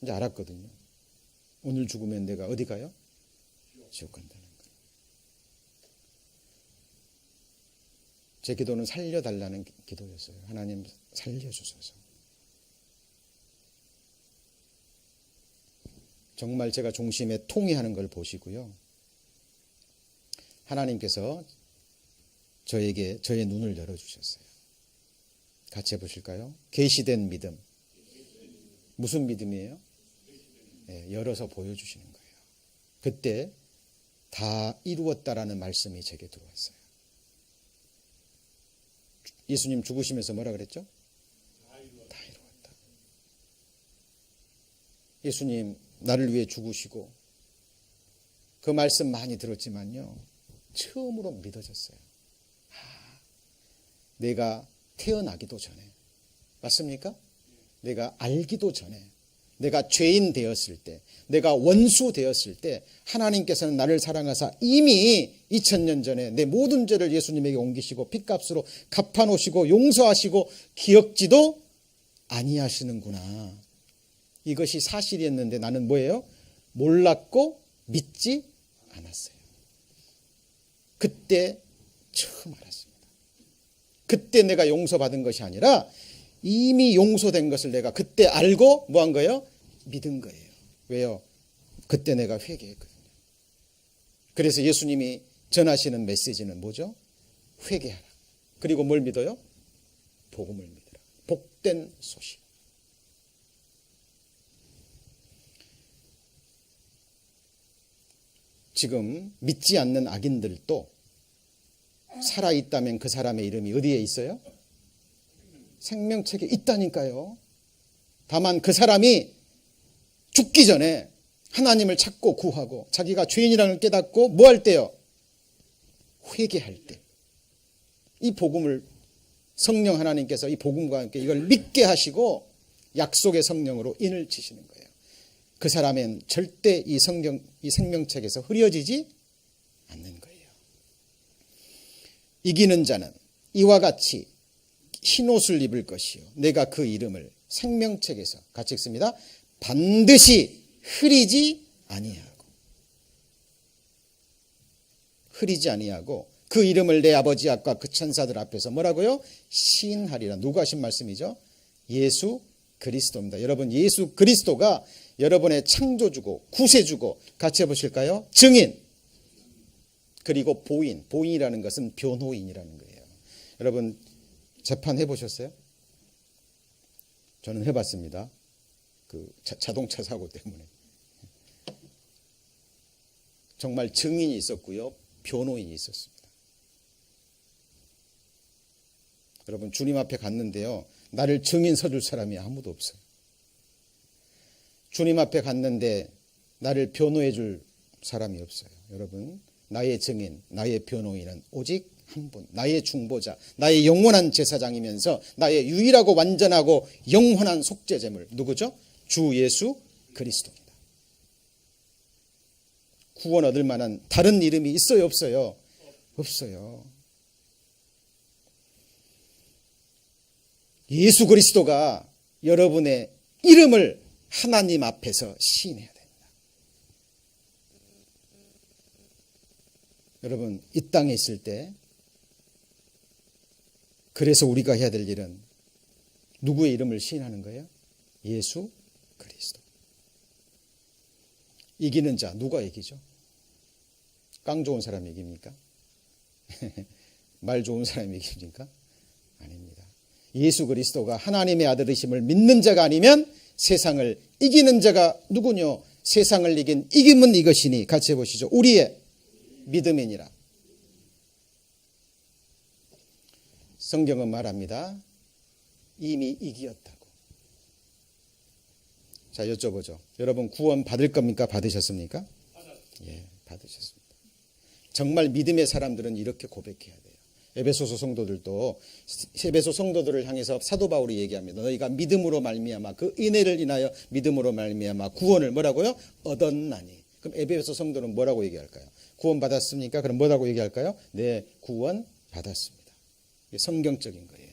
이제 알았거든요. 오늘 죽으면 내가 어디 가요? 지옥 간다는 거예요. 제 기도는 살려달라는 기도였어요. 하나님 살려주소서. 정말 제가 중심에 통회하는 걸 보시고요. 하나님께서 저에게 저의 눈을 열어주셨어요. 같이 해보실까요? 계시된 믿음. 무슨 믿음이에요? 네, 열어서 보여주시는 거예요. 그때 다 이루었다라는 말씀이 제게 들어왔어요. 예수님 죽으시면서 뭐라 그랬죠? 다 이루었다. 예수님 나를 위해 죽으시고 그 말씀 많이 들었지만요, 처음으로 믿어졌어요. 내가 태어나기도 전에, 맞습니까? 내가 알기도 전에, 내가 죄인 되었을 때, 내가 원수 되었을 때 하나님께서는 나를 사랑하사 이미 2000년 전에 내 모든 죄를 예수님에게 옮기시고 핏값으로 갚아놓으시고 용서하시고 기억지도 아니하시는구나. 이것이 사실이었는데 나는 뭐예요? 몰랐고 믿지 않았어요. 그때 처음 알았습니다. 그때 내가 용서받은 것이 아니라 이미 용서된 것을 내가 그때 알고 뭐 한 거예요? 믿은 거예요. 왜요? 그때 내가 회개했거든요. 그래서 예수님이 전하시는 메시지는 뭐죠? 회개하라. 그리고 뭘 믿어요? 복음을 믿으라. 복된 소식. 지금 믿지 않는 악인들도 살아있다면 그 사람의 이름이 어디에 있어요? 생명책에 있다니까요. 다만 그 사람이 죽기 전에 하나님을 찾고 구하고 자기가 죄인이라는 걸 깨닫고 뭐 할 때요? 회개할 때. 이 복음을 성령 하나님께서 이 복음과 함께 이걸 믿게 하시고 약속의 성령으로 인을 치시는 거예요. 그 사람은 절대 이 생명책에서 흐려지지 않는 거예요. 이기는 자는 이와 같이 흰옷을 입을 것이요 내가 그 이름을 생명책에서 같이 읽습니다. 반드시 흐리지 아니하고 그 이름을 내 아버지 앞과 그 천사들 앞에서 뭐라고요? 시인하리라. 누가 하신 말씀이죠? 예수 그리스도입니다. 여러분, 예수 그리스도가 여러분의 창조주고 구세주고, 같이 해보실까요? 증인 그리고 보인. 보인이라는 것은 변호인이라는 거예요. 여러분 재판 해보셨어요? 저는 해봤습니다. 그 자동차 사고 때문에. 정말 증인이 있었고요, 변호인이 있었습니다. 여러분, 주님 앞에 갔는데요, 나를 증인 서줄 사람이 아무도 없어요. 주님 앞에 갔는데 나를 변호해 줄 사람이 없어요. 여러분, 나의 증인, 나의 변호인은 오직 한 분, 나의 중보자, 나의 영원한 제사장이면서 나의 유일하고 완전하고 영원한 속죄제물, 누구죠? 주 예수 그리스도입니다. 구원 얻을 만한 다른 이름이 있어요, 없어요? 없어요. 예수 그리스도가 여러분의 이름을 하나님 앞에서 시인해야 됩니다. 여러분, 이 땅에 있을 때 그래서 우리가 해야 될 일은 누구의 이름을 시인하는 거예요? 예수 그리스도. 이기는 자, 누가 이기죠? 깡 좋은 사람이 이깁니까? 말 좋은 사람이 이깁니까? 아닙니다. 예수 그리스도가 하나님의 아들이심을 믿는 자가 아니면 세상을 이기는 자가 누구뇨? 세상을 이긴 이김은 이것이니, 같이 해보시죠. 우리의 믿음이니라. 성경은 말합니다. 이미 이기었다고. 자, 여쭤보죠. 여러분 구원 받을 겁니까? 받으셨습니까? 예, 받으셨습니다. 정말 믿음의 사람들은 이렇게 고백해야 돼요. 에베소서 성도들도 에베소 성도들을 향해서 사도 바울이 얘기합니다. 너희가 믿음으로 말미암아 그 은혜를 인하여 믿음으로 말미암아 구원을 뭐라고요? 얻었나니. 그럼 에베소 성도는 뭐라고 얘기할까요? 구원 받았습니까? 그럼 뭐라고 얘기할까요? 네, 구원 받았습니다. 이게 성경적인 거예요.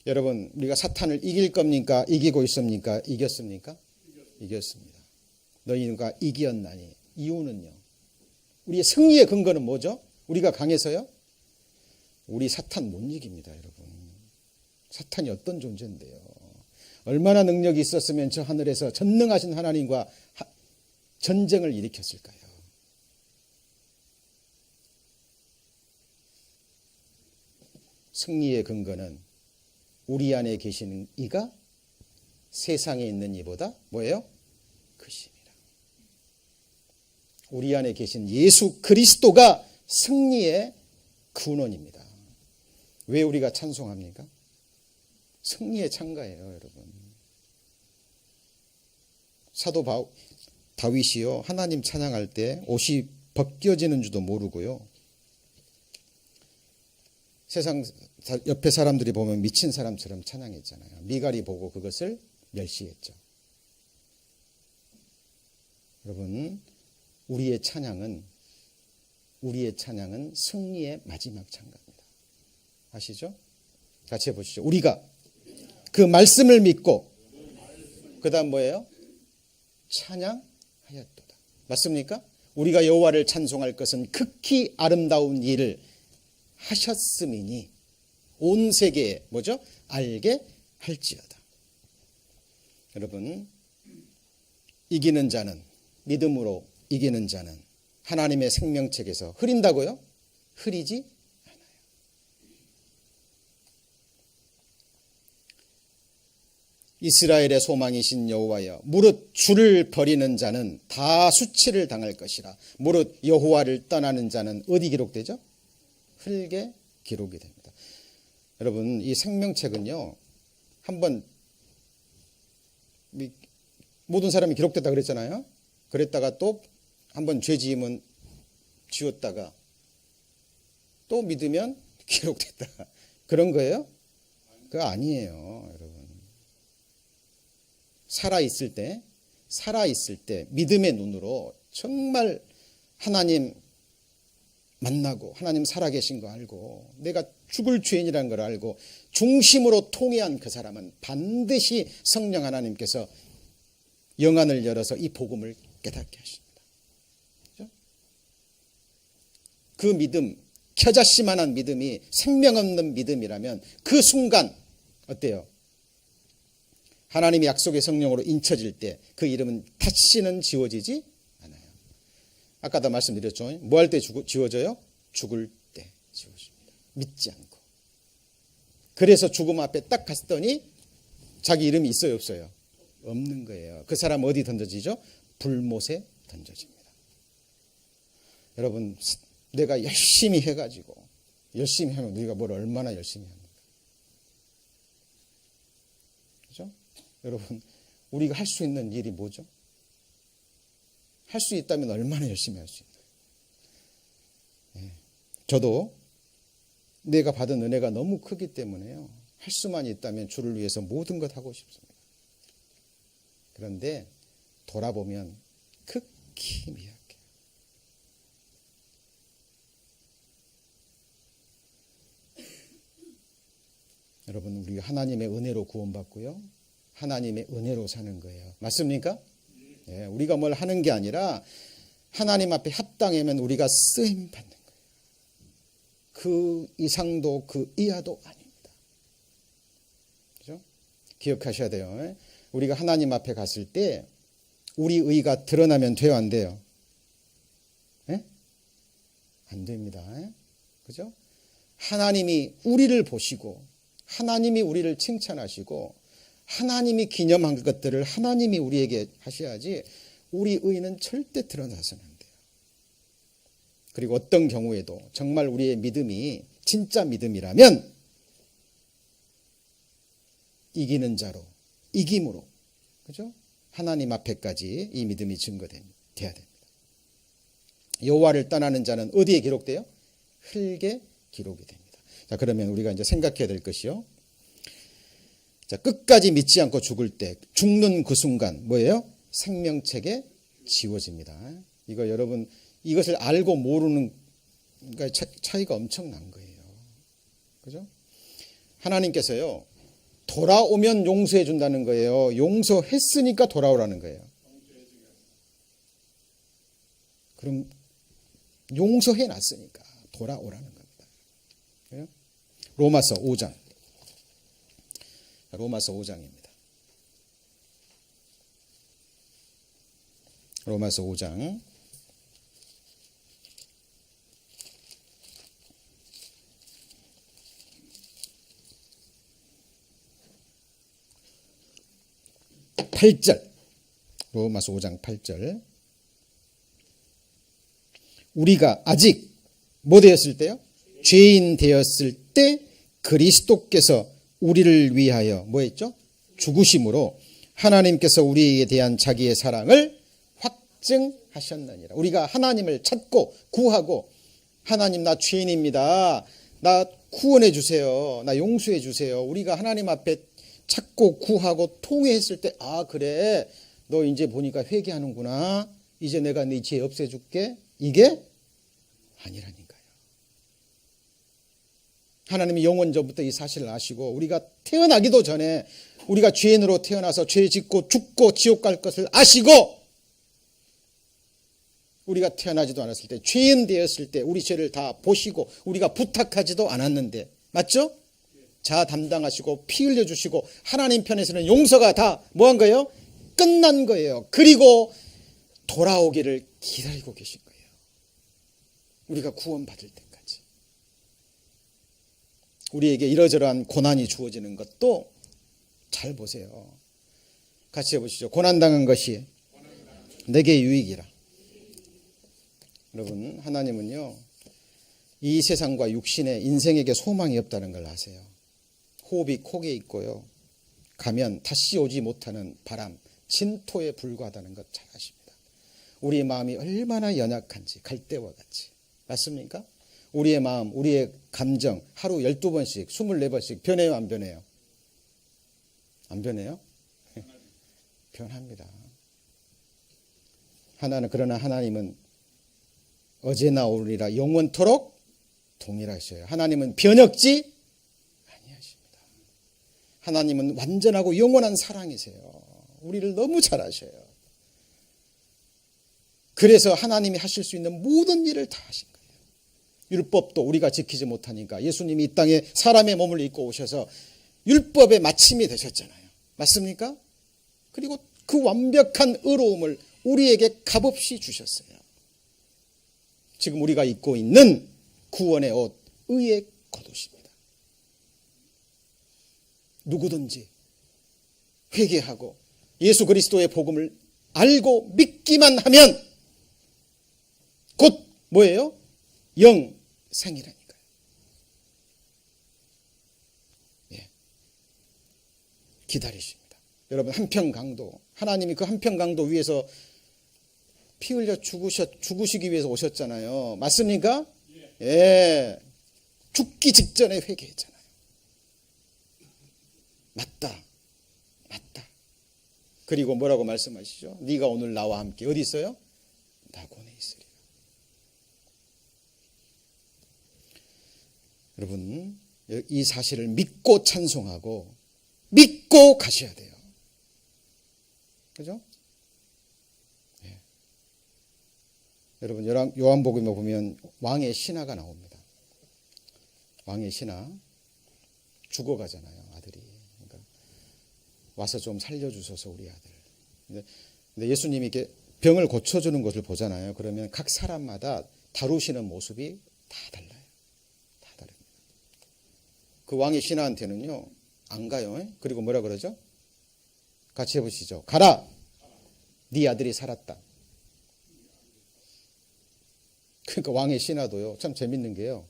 여러분, 우리가 사탄을 이길 겁니까? 이기고 있습니까? 이겼습니까? 이겼습니다. 너희가 이기었나니. 이유는요, 우리의 승리의 근거는 뭐죠? 우리가 강해서요? 우리 사탄 못 이깁니다, 여러분. 사탄이 어떤 존재인데요. 얼마나 능력이 있었으면 저 하늘에서 전능하신 하나님과 전쟁을 일으켰을까요? 승리의 근거는 우리 안에 계시는 이가 세상에 있는 이보다 뭐예요? 크심이라. 우리 안에 계신 예수 그리스도가 승리의 근원입니다. 왜 우리가 찬송합니까? 승리의 창가예요, 여러분. 사도 다윗이요, 하나님 찬양할 때 옷이 벗겨지는 줄도 모르고요, 세상 옆에 사람들이 보면 미친 사람처럼 찬양했잖아요. 미갈이 보고 그것을 멸시했죠. 여러분, 우리의 찬양은 승리의 마지막 찬가입니다. 아시죠? 같이 해보시죠. 우리가 그 말씀을 믿고 그 다음 뭐예요? 찬양하였도다. 맞습니까? 우리가 여호와를 찬송할 것은 극히 아름다운 일을 하셨음이니 온 세계에 뭐죠? 알게 할지어다. 여러분, 이기는 자는, 믿음으로 이기는 자는 하나님의 생명책에서 흐린다고요? 흐리지 않아요. 이스라엘의 소망이신 여호와여, 무릇 주를 버리는 자는 다 수치를 당할 것이라. 무릇 여호와를 떠나는 자는 어디 기록되죠? 흙에 기록이 됩니다. 여러분, 이 생명책은요, 한번 모든 사람이 기록됐다 그랬잖아요. 그랬다가 또 한번 죄 지으면 지웠다가 또 믿으면 기록됐다. 그런 거예요? 그거 아니에요, 여러분. 살아있을 때 믿음의 눈으로 정말 하나님 만나고 하나님 살아계신 거 알고 내가 죽을 죄인이라는 걸 알고 중심으로 통회한 그 사람은 반드시 성령 하나님께서 영안을 열어서 이 복음을 깨닫게 하십니다. 그렇죠? 그 믿음, 겨자씨만한 믿음이 생명 없는 믿음이라면 그 순간 어때요? 하나님의 약속의 성령으로 인쳐질 때 그 이름은 다시는 지워지지 않아요. 아까도 말씀드렸죠. 뭐 할 때 지워져요? 죽을 때 지워집니다. 믿지 않고. 그래서 죽음 앞에 딱 갔더니 자기 이름이 있어요, 없어요? 없는 거예요. 그 사람 어디 던져지죠? 불못에 던져집니다. 여러분, 내가 열심히 해가지고 열심히 하면 우리가 뭘 얼마나 열심히 합니까? 그죠? 여러분, 우리가 할 수 있는 일이 뭐죠? 할 수 있다면 얼마나 열심히 할 수 있나요? 저도 내가 받은 은혜가 너무 크기 때문에요. 할 수만 있다면 주를 위해서 모든 것 하고 싶습니다. 그런데 돌아보면 극히 미약해요. 여러분, 우리가 하나님의 은혜로 구원받고요. 하나님의 은혜로 사는 거예요. 맞습니까? 예, 우리가 뭘 하는 게 아니라 하나님 앞에 합당하면 우리가 쓰임 받는 거예요. 그 이상도 그 이하도 아닙니다. 그죠? 기억하셔야 돼요. 우리가 하나님 앞에 갔을 때 우리 의가 드러나면 돼요, 안 돼요? 예? 안 됩니다. 그죠? 하나님이 우리를 보시고 하나님이 우리를 칭찬하시고 하나님이 기념한 것들을 하나님이 우리에게 하셔야지 우리 의는 절대 드러나서는 안 돼요. 그리고 어떤 경우에도 정말 우리의 믿음이 진짜 믿음이라면 이기는 자로, 이김으로, 그죠? 하나님 앞에까지 이 믿음이 증거돼야 됩니다. 여호와를 떠나는 자는 어디에 기록돼요? 흙에 기록이 됩니다. 자, 그러면 우리가 이제 생각해야 될 것이요. 자, 끝까지 믿지 않고 죽을 때, 죽는 그 순간, 뭐예요? 생명책에 지워집니다. 이거 여러분, 이것을 알고 모르는 차이가 엄청난 거예요. 그죠? 하나님께서요, 돌아오면 용서해 준다는 거예요. 용서했으니까 돌아오라는 거예요. 그럼 용서해 놨으니까 돌아오라는 겁니다. 그래요? 로마서 5장. 로마서 5장입니다. 로마서 5장. (8절) 로마서 5장 8절. 우리가 아직 뭐 되었을 때요? 죄인 되었을 때 그리스도께서 우리를 위하여 뭐 했죠? 죽으심으로 하나님께서 우리에 대한 자기의 사랑을 확증하셨느니라. 우리가 하나님을 찾고 구하고 하나님 나 죄인입니다. 나 구원해 주세요. 나 용서해 주세요. 우리가 하나님 앞에 찾고 구하고 통회했을 때 아 그래 너 이제 보니까 회개하는구나. 이제 내가 네 죄 없애줄게. 이게 아니라니까요. 하나님이 영원 전부터 이 사실을 아시고 우리가 태어나기도 전에 우리가 죄인으로 태어나서 죄 짓고 죽고 지옥 갈 것을 아시고 우리가 태어나지도 않았을 때 죄인 되었을 때 우리 죄를 다 보시고 우리가 부탁하지도 않았는데 맞죠? 자 담당하시고 피 흘려주시고 하나님 편에서는 용서가 다 뭐한 거예요? 끝난 거예요. 그리고 돌아오기를 기다리고 계신 거예요. 우리가 구원받을 때까지. 우리에게 이러저러한 고난이 주어지는 것도 잘 보세요. 같이 해보시죠. 고난당한 것이 내게 유익이라. 여러분 하나님은요 이 세상과 육신의 인생에게 소망이 없다는 걸 아세요. 호흡이 코에 있고요. 가면 다시 오지 못하는 바람, 진토에 불과하다는 것 잘 아십니다. 우리의 마음이 얼마나 연약한지 갈대와 같이. 맞습니까? 우리의 마음, 우리의 감정 하루 12번씩 24번씩 변해요, 안 변해요? 안 변해요? 변합니다. 그러나 하나님은 어제나 오늘이라 영원토록 동일하셔요. 하나님은 변혁지 아니하십니다. 하나님은 완전하고 영원한 사랑이세요. 우리를 너무 잘 아셔요. 그래서 하나님이 하실 수 있는 모든 일을 다 하신 거예요. 율법도 우리가 지키지 못하니까 예수님이 이 땅에 사람의 몸을 입고 오셔서 율법의 마침이 되셨잖아요. 맞습니까? 그리고 그 완벽한 의로움을 우리에게 값없이 주셨어요. 지금 우리가 입고 있는 구원의 옷, 의의 겉옷입니다. 누구든지 회개하고 예수 그리스도의 복음을 알고 믿기만 하면 곧 뭐예요? 영생이라니까요. 예. 기다리십니다. 여러분, 한평강도, 하나님이 그 한평강도 위에서 피 흘려 죽으시기 위해서 오셨잖아요. 맞습니까? 예. 죽기 직전에 회개했잖아요. 맞다. 그리고 뭐라고 말씀하시죠? 네가 오늘 나와 함께 어디 있어요? 낙원에 있으리라. 여러분, 이 사실을 믿고 찬송하고 믿고 가셔야 돼요. 그죠? 예. 여러분, 요한복음에 보면 왕의 신하가 나옵니다. 왕의 신하 죽어가잖아요, 아들이. 그러니까 와서 좀 살려주소서 우리 아들. 근데 예수님이 이렇게 병을 고쳐주는 것을 보잖아요. 그러면 각 사람마다 다루시는 모습이 다 달라요. 다 다릅니다. 그 왕의 신하한테는요, 안 가요. 그리고 뭐라 그러죠? 같이 해보시죠. 가라! 네 아들이 살았다. 그러니까 왕의 신하도요, 참 재밌는 게요,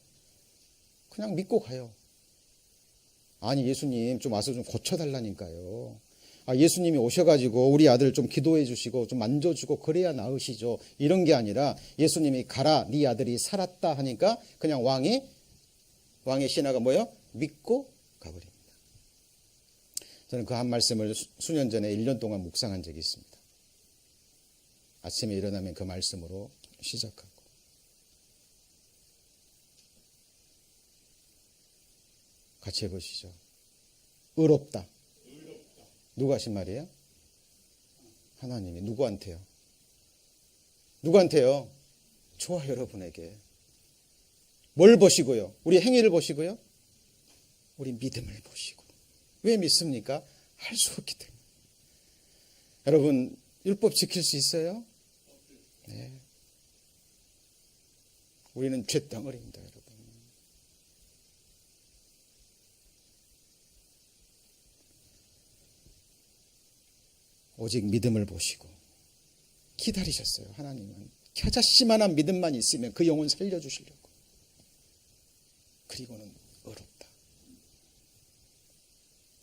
그냥 믿고 가요. 아니, 예수님 좀 와서 좀 고쳐달라니까요. 예수님이 오셔가지고 우리 아들 좀 기도해 주시고 좀 만져주고 그래야 나으시죠. 이런 게 아니라 예수님이 가라, 네 아들이 살았다 하니까 그냥 왕의 신하가 뭐예요? 믿고 가버립니다. 저는 그 한 말씀을 수년 전에 1년 동안 묵상한 적이 있습니다. 아침에 일어나면 그 말씀으로 시작하고. 같이 해보시죠. 의롭다. 누가 하신 말이에요? 하나님이. 누구한테요? 누구한테요? 저와 여러분에게. 뭘 보시고요? 우리 행위를 보시고요? 우리 믿음을 보시고. 왜 믿습니까? 할 수 없기 때문에. 여러분, 율법 지킬 수 있어요? 네. 우리는 죄덩어리입니다, 여러분. 오직 믿음을 보시고 기다리셨어요. 하나님은 겨자씨만한 믿음만 있으면 그 영혼 살려주시려고. 그리고는 어렵다.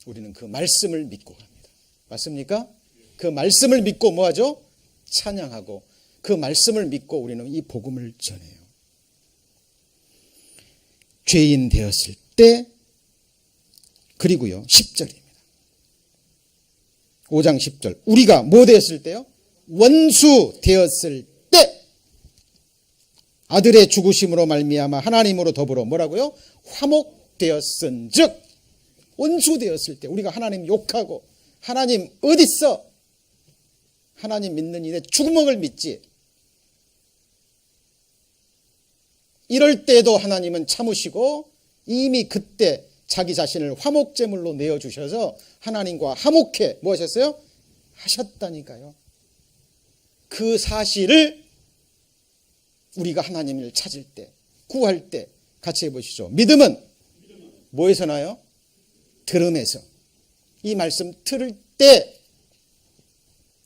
우리는 그 말씀을 믿고 갑니다. 맞습니까? 그 말씀을 믿고 뭐하죠? 찬양하고 그 말씀을 믿고 우리는 이 복음을 전해요. 죄인 되었을 때, 그리고요 10절입니다. 5장 10절. 우리가 뭐 되었을 때요? 원수 되었을 때 아들의 죽으심으로 말미암아 하나님으로 더불어 뭐라고요? 화목되었은즉. 원수 되었을 때 우리가 하나님 욕하고 하나님 어딨어? 하나님 믿는 이내 죽음을 믿지. 이럴 때도 하나님은 참으시고 이미 그때 자기 자신을 화목제물로 내어주셔서 하나님과 화목해 뭐 하셨어요? 하셨다니까요. 그 사실을 우리가 하나님을 찾을 때, 구할 때 같이 해보시죠. 믿음은 뭐에서 나요? 들음에서. 이 말씀 들을 때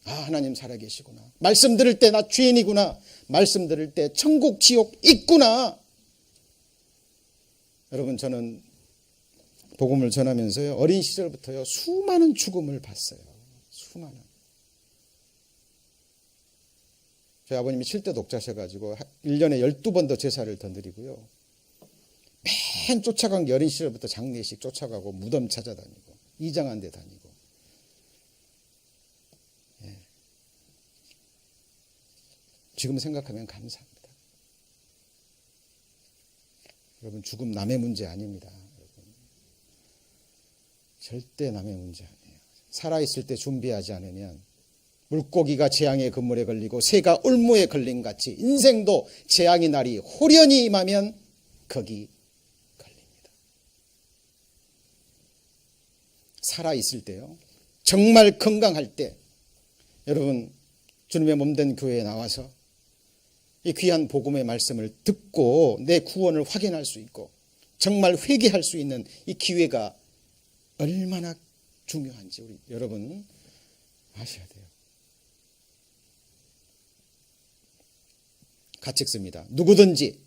하나님 살아계시구나. 말씀 들을 때 나 죄인이구나. 말씀 들을 때 천국 지옥 있구나. 여러분, 저는 복음을 전하면서요, 어린 시절부터요, 수많은 죽음을 봤어요. 수많은. 저희 아버님이 7대 독자셔가지고 1년에 12번 더 제사를 더 드리고요. 맨 쫓아간 게 어린 시절부터 장례식 쫓아가고 무덤 찾아다니고 이장한 데 다니고. 예. 지금 생각하면 감사합니다. 여러분, 죽음 남의 문제 아닙니다. 여러분. 절대 남의 문제 아니에요. 살아있을 때 준비하지 않으면 물고기가 재앙의 그물에 걸리고 새가 올무에 걸린 같이 인생도 재앙의 날이 호련히 임하면 거기 걸립니다. 살아있을 때요, 정말 건강할 때 여러분, 주님의 몸된 교회에 나와서 이 귀한 복음의 말씀을 듣고 내 구원을 확인할 수 있고 정말 회개할 수 있는 이 기회가 얼마나 중요한지 우리 여러분 아셔야 돼요. 같이 읽습니다. 누구든지,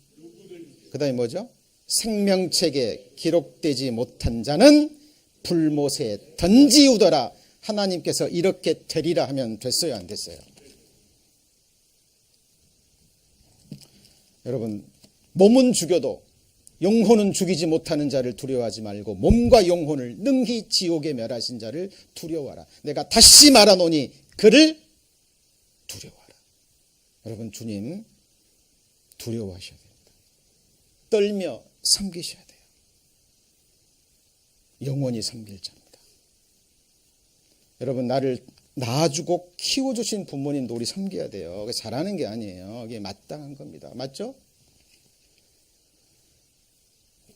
그 다음에 뭐죠? 생명책에 기록되지 못한 자는 불못에 던지우더라. 하나님께서 이렇게 되리라 하면 됐어요, 안 됐어요? 여러분, 몸은 죽여도 영혼은 죽이지 못하는 자를 두려워하지 말고 몸과 영혼을 능히 지옥에 멸하신 자를 두려워하라. 내가 다시 말하노니 그를 두려워하라. 여러분, 주님 두려워하셔야 됩니다. 떨며 섬기셔야 돼요. 영원히 섬길 자입니다. 여러분, 나를 낳아주고 키워주신 부모님도 우리 섬겨야 돼요. 잘하는 게 아니에요. 이게 마땅한 겁니다. 맞죠?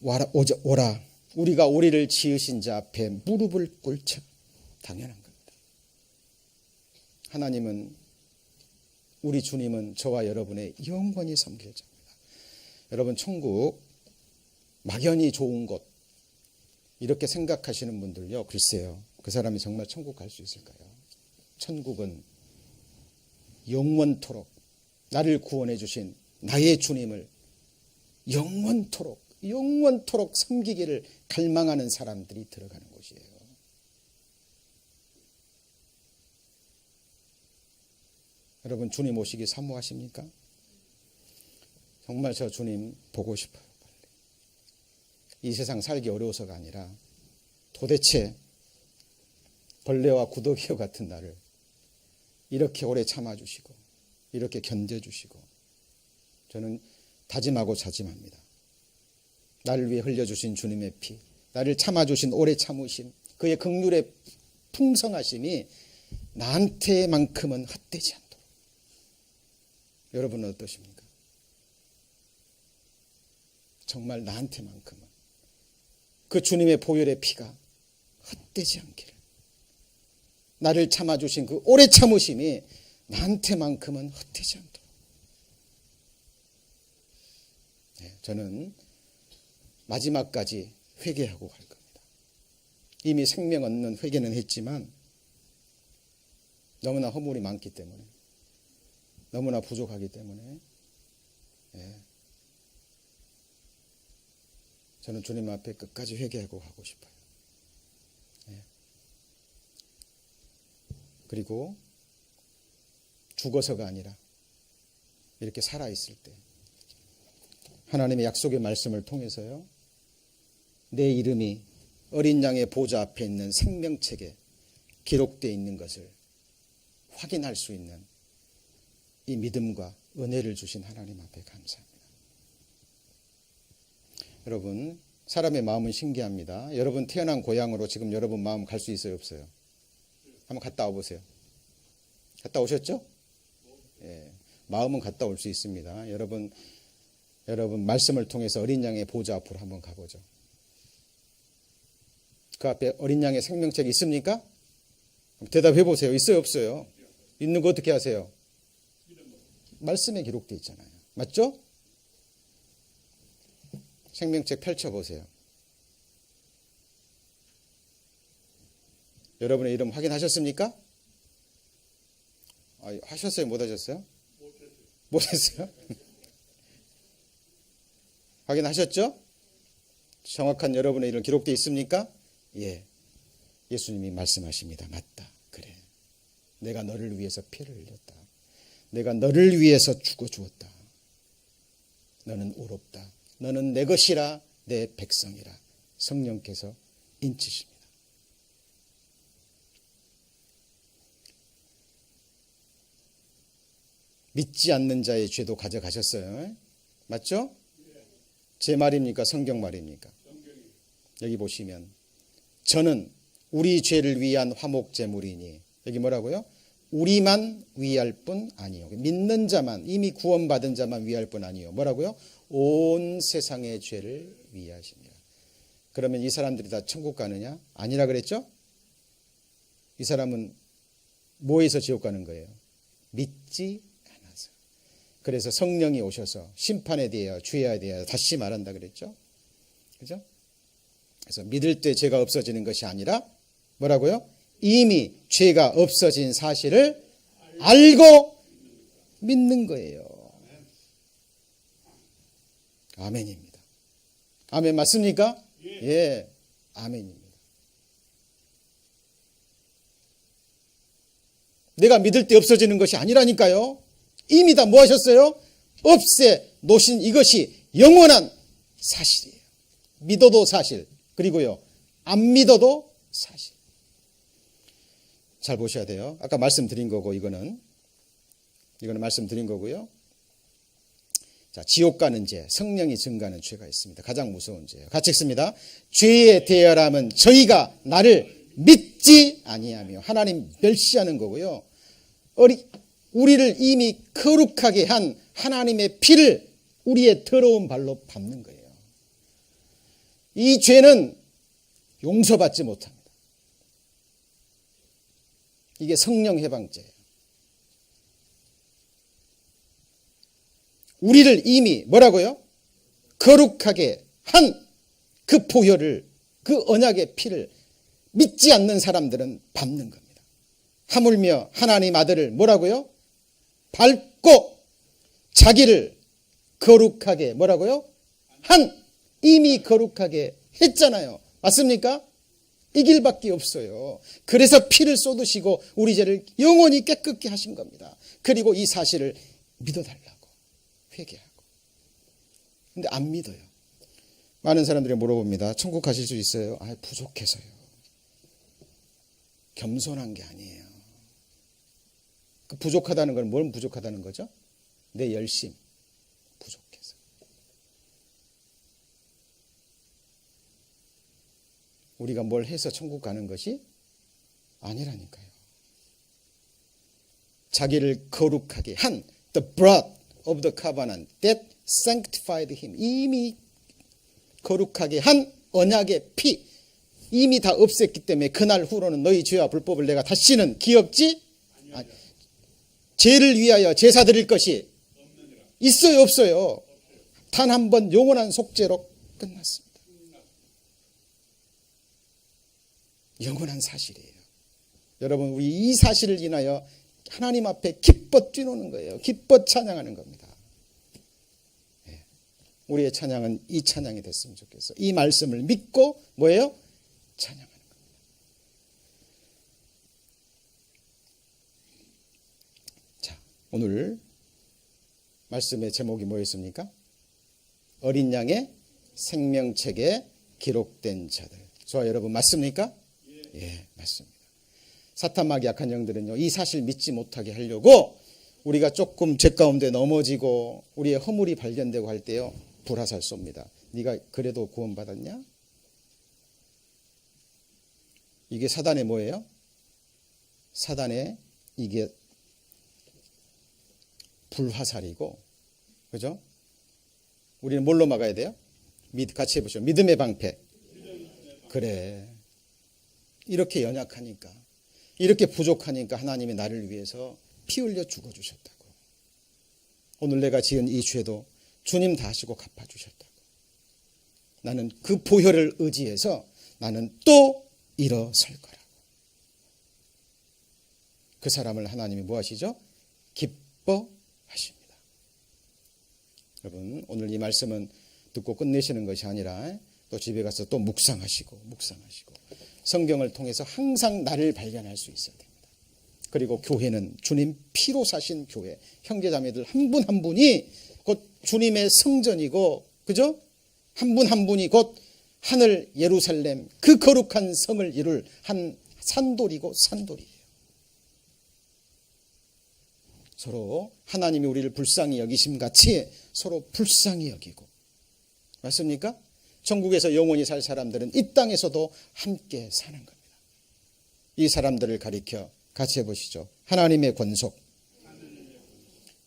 오라. 우리가 우리를 지으신 자 앞에 무릎을 꿇자. 당연한 겁니다. 하나님은, 우리 주님은 저와 여러분의 영원히 섬길 자입니다. 여러분, 천국 막연히 좋은 곳 이렇게 생각하시는 분들요, 글쎄요, 그 사람이 정말 천국 갈 수 있을까요? 천국은 영원토록 나를 구원해 주신 나의 주님을 영원토록 섬기기를 갈망하는 사람들이 들어가는 곳이에요. 여러분, 주님 오시기 사모하십니까? 정말 저 주님 보고 싶어요. 빨리. 이 세상 살기 어려워서가 아니라 도대체 벌레와 구더기와 같은 나를 이렇게 오래 참아주시고 이렇게 견뎌주시고, 저는 다짐하고 자짐합니다. 나를 위해 흘려주신 주님의 피, 나를 참아주신 오래 참으심, 그의 긍휼의 풍성하심이 나한테만큼은 헛되지 않도록. 여러분은 어떠십니까? 정말 나한테만큼은 그 주님의 보혈의 피가 헛되지 않기를, 나를 참아주신 그 오래 참으심이 나한테만큼은 헛되지 않도록. 네, 저는 마지막까지 회개하고 갈 겁니다. 이미 생명 얻는 회개는 했지만 너무나 허물이 많기 때문에, 너무나 부족하기 때문에, 저는 주님 앞에 끝까지 회개하고 가고 싶어요. 그리고 죽어서가 아니라 이렇게 살아있을 때 하나님의 약속의 말씀을 통해서요, 내 이름이 어린 양의 보좌 앞에 있는 생명책에 기록되어 있는 것을 확인할 수 있는 이 믿음과 은혜를 주신 하나님 앞에 감사합니다. 여러분, 사람의 마음은 신기합니다. 여러분 태어난 고향으로 지금 여러분 마음 갈 수 있어요, 없어요? 한번 갔다 와보세요. 갔다 오셨죠? 예, 마음은 갔다 올 수 있습니다. 여러분 말씀을 통해서 어린 양의 보좌 앞으로 한번 가보죠. 그 앞에 어린 양의 생명책이 있습니까? 대답해 보세요. 있어요, 없어요? 있는 거 어떻게 하세요? 말씀에 기록되어 있잖아요. 맞죠? 생명책 펼쳐보세요. 여러분의 이름 확인하셨습니까? 하셨어요? 못 하셨어요? 못했어요? 확인하셨죠? 정확한 여러분의 이런 기록되어 있습니까? 예. 예수님이 말씀하십니다. 맞다. 그래. 내가 너를 위해서 피를 흘렸다. 내가 너를 위해서 죽어 주었다. 너는 의롭다. 너는 내 것이라, 내 백성이라. 성령께서 인치십니다. 믿지 않는 자의 죄도 가져가셨어요. 맞죠? 제 말입니까? 성경 말입니까? 여기 보시면 저는 우리 죄를 위한 화목제물이니, 여기 뭐라고요? 우리만 위할 뿐 아니요. 믿는 자만, 이미 구원받은 자만 위할 뿐 아니요. 뭐라고요? 온 세상의 죄를 위하시니라. 그러면 이 사람들이 다 천국 가느냐? 아니라 그랬죠? 이 사람은 뭐에서 지옥 가는 거예요? 믿지 않아서. 그래서 성령이 오셔서 심판에 대하여, 죄에 대하여 다시 말한다 그랬죠? 그죠? 그래서 믿을 때 죄가 없어지는 것이 아니라 뭐라고요? 이미 죄가 없어진 사실을 알고 믿는 거예요. 아멘입니다. 아멘 맞습니까? 예, 아멘입니다. 내가 믿을 때 없어지는 것이 아니라니까요. 이미 다 뭐 하셨어요? 없애 놓으신 이것이 영원한 사실이에요. 믿어도 사실, 그리고요, 안 믿어도 사실. 잘 보셔야 돼요. 아까 말씀드린 거고, 이거는 말씀드린 거고요. 자, 지옥 가는 죄, 성령이 증가하는 죄가 있습니다. 가장 무서운 죄예요. 같이 읽습니다. 죄에 대열함은 저희가 나를 믿지 아니하며, 하나님 멸시하는 거고요. 우리를 이미 거룩하게 한 하나님의 피를 우리의 더러운 발로 밟는 거예요. 이 죄는 용서받지 못합니다. 이게 성령 해방죄예요. 우리를 이미 뭐라고요? 거룩하게 한 그 보혈을, 그 언약의 피를 믿지 않는 사람들은 밟는 겁니다. 하물며 하나님 아들을 뭐라고요? 밟고 자기를 거룩하게 뭐라고요? 이미 거룩하게 했잖아요. 맞습니까? 이 길밖에 없어요. 그래서 피를 쏟으시고 우리 죄를 영원히 깨끗게 하신 겁니다. 그리고 이 사실을 믿어달라고 회개하고. 근데 안 믿어요. 많은 사람들이 물어봅니다. 천국 가실 수 있어요? 부족해서요. 겸손한 게 아니에요. 그 부족하다는 건 뭘 부족하다는 거죠? 내 열심 부족해서. 우리가 뭘 해서 천국 가는 것이 아니라니까요. 자기를 거룩하게 한 the blood of the covenant that sanctified him. 이미 거룩하게 한 언약의 피, 이미 다 없앴기 때문에 그날 후로는 너희 죄와 불법을 내가 다시는 기억지 아니. 죄를 위하여 제사 드릴 것이 있어요, 없어요? 단 한 번 영원한 속죄로 끝났습니다. 영원한 사실이에요. 여러분, 우리 이 사실을 인하여 하나님 앞에 기뻐 뛰노는 거예요. 기뻐 찬양하는 겁니다. 네. 우리의 찬양은 이 찬양이 됐으면 좋겠어요. 이 말씀을 믿고 뭐예요? 찬양하는 겁니다. 자, 오늘 말씀의 제목이 뭐였습니까? 어린 양의 생명책에 기록된 자들. 저와 여러분 맞습니까? 예, 맞습니다. 사탄마귀 약한 영들은요, 이 사실 믿지 못하게 하려고 우리가 조금 죄 가운데 넘어지고 우리의 허물이 발견되고 할 때요, 불화살 쏩니다. 네가 그래도 구원받았냐? 이게 사단의 뭐예요? 사단의 이게 불화살이고, 그죠? 우리는 뭘로 막아야 돼요? 같이 해보시죠. 믿음의 방패. 그래. 이렇게 연약하니까, 이렇게 부족하니까 하나님이 나를 위해서 피 흘려 죽어주셨다고. 오늘 내가 지은 이 죄도 주님 다 하시고 갚아주셨다고. 나는 그 보혈을 의지해서 나는 또 일어설 거라고. 그 사람을 하나님이 뭐 하시죠? 기뻐하십니다. 여러분, 오늘 이 말씀은 듣고 끝내시는 것이 아니라 또 집에 가서 또 묵상하시고 성경을 통해서 항상 나를 발견할 수 있어야 됩니다. 그리고 교회는 주님 피로 사신 교회, 형제자매들 한 분 한 분이 곧 주님의 성전이고, 그죠? 한 분 한 분이 곧 하늘 예루살렘 그 거룩한 성을 이룰 한 산돌이고 산돌이에요. 서로 하나님이 우리를 불쌍히 여기심 같이 서로 불쌍히 여기고, 맞습니까? 천국에서 영원히 살 사람들은 이 땅에서도 함께 사는 겁니다. 이 사람들을 가리켜 같이 해보시죠. 하나님의 권속,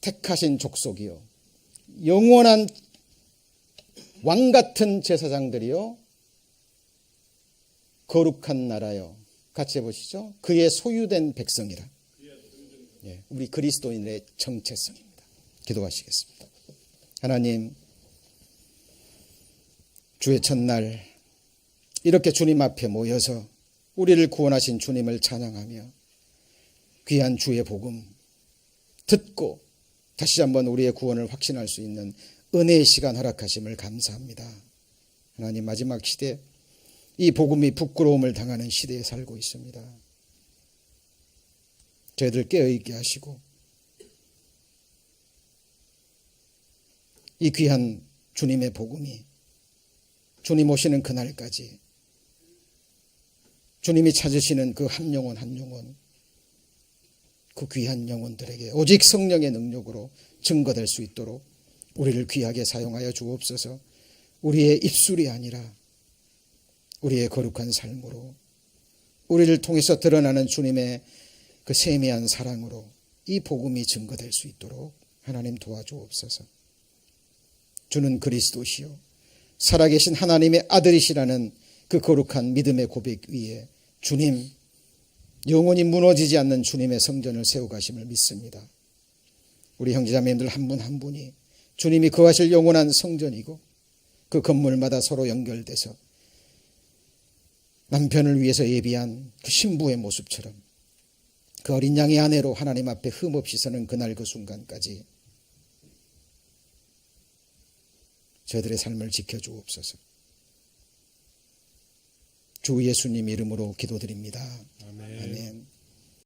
택하신 족속이요, 영원한 왕같은 제사장들이요, 거룩한 나라요. 같이 해보시죠. 그의 소유된 백성이라. 우리 그리스도인의 정체성입니다. 기도하시겠습니다. 하나님, 주의 첫날 이렇게 주님 앞에 모여서 우리를 구원하신 주님을 찬양하며 귀한 주의 복음 듣고 다시 한번 우리의 구원을 확신할 수 있는 은혜의 시간 허락하심을 감사합니다. 하나님, 마지막 시대, 이 복음이 부끄러움을 당하는 시대에 살고 있습니다. 저희들 깨어있게 하시고 이 귀한 주님의 복음이 주님 오시는 그날까지 주님이 찾으시는 그 한 영혼 한 영혼, 그 귀한 영혼들에게 오직 성령의 능력으로 증거될 수 있도록 우리를 귀하게 사용하여 주옵소서. 우리의 입술이 아니라 우리의 거룩한 삶으로, 우리를 통해서 드러나는 주님의 그 세미한 사랑으로 이 복음이 증거될 수 있도록 하나님 도와주옵소서. 주는 그리스도시요 살아계신 하나님의 아들이시라는 그 거룩한 믿음의 고백 위에 주님, 영원히 무너지지 않는 주님의 성전을 세워가심을 믿습니다. 우리 형제자매님들 한 분 한 분이 주님이 거하실 영원한 성전이고 그 건물마다 서로 연결돼서 남편을 위해서 예비한 그 신부의 모습처럼 그 어린 양의 아내로 하나님 앞에 흠없이 서는 그날 그 순간까지 저희들의 삶을 지켜주옵소서. 주 예수님 이름으로 기도드립니다. 아멘.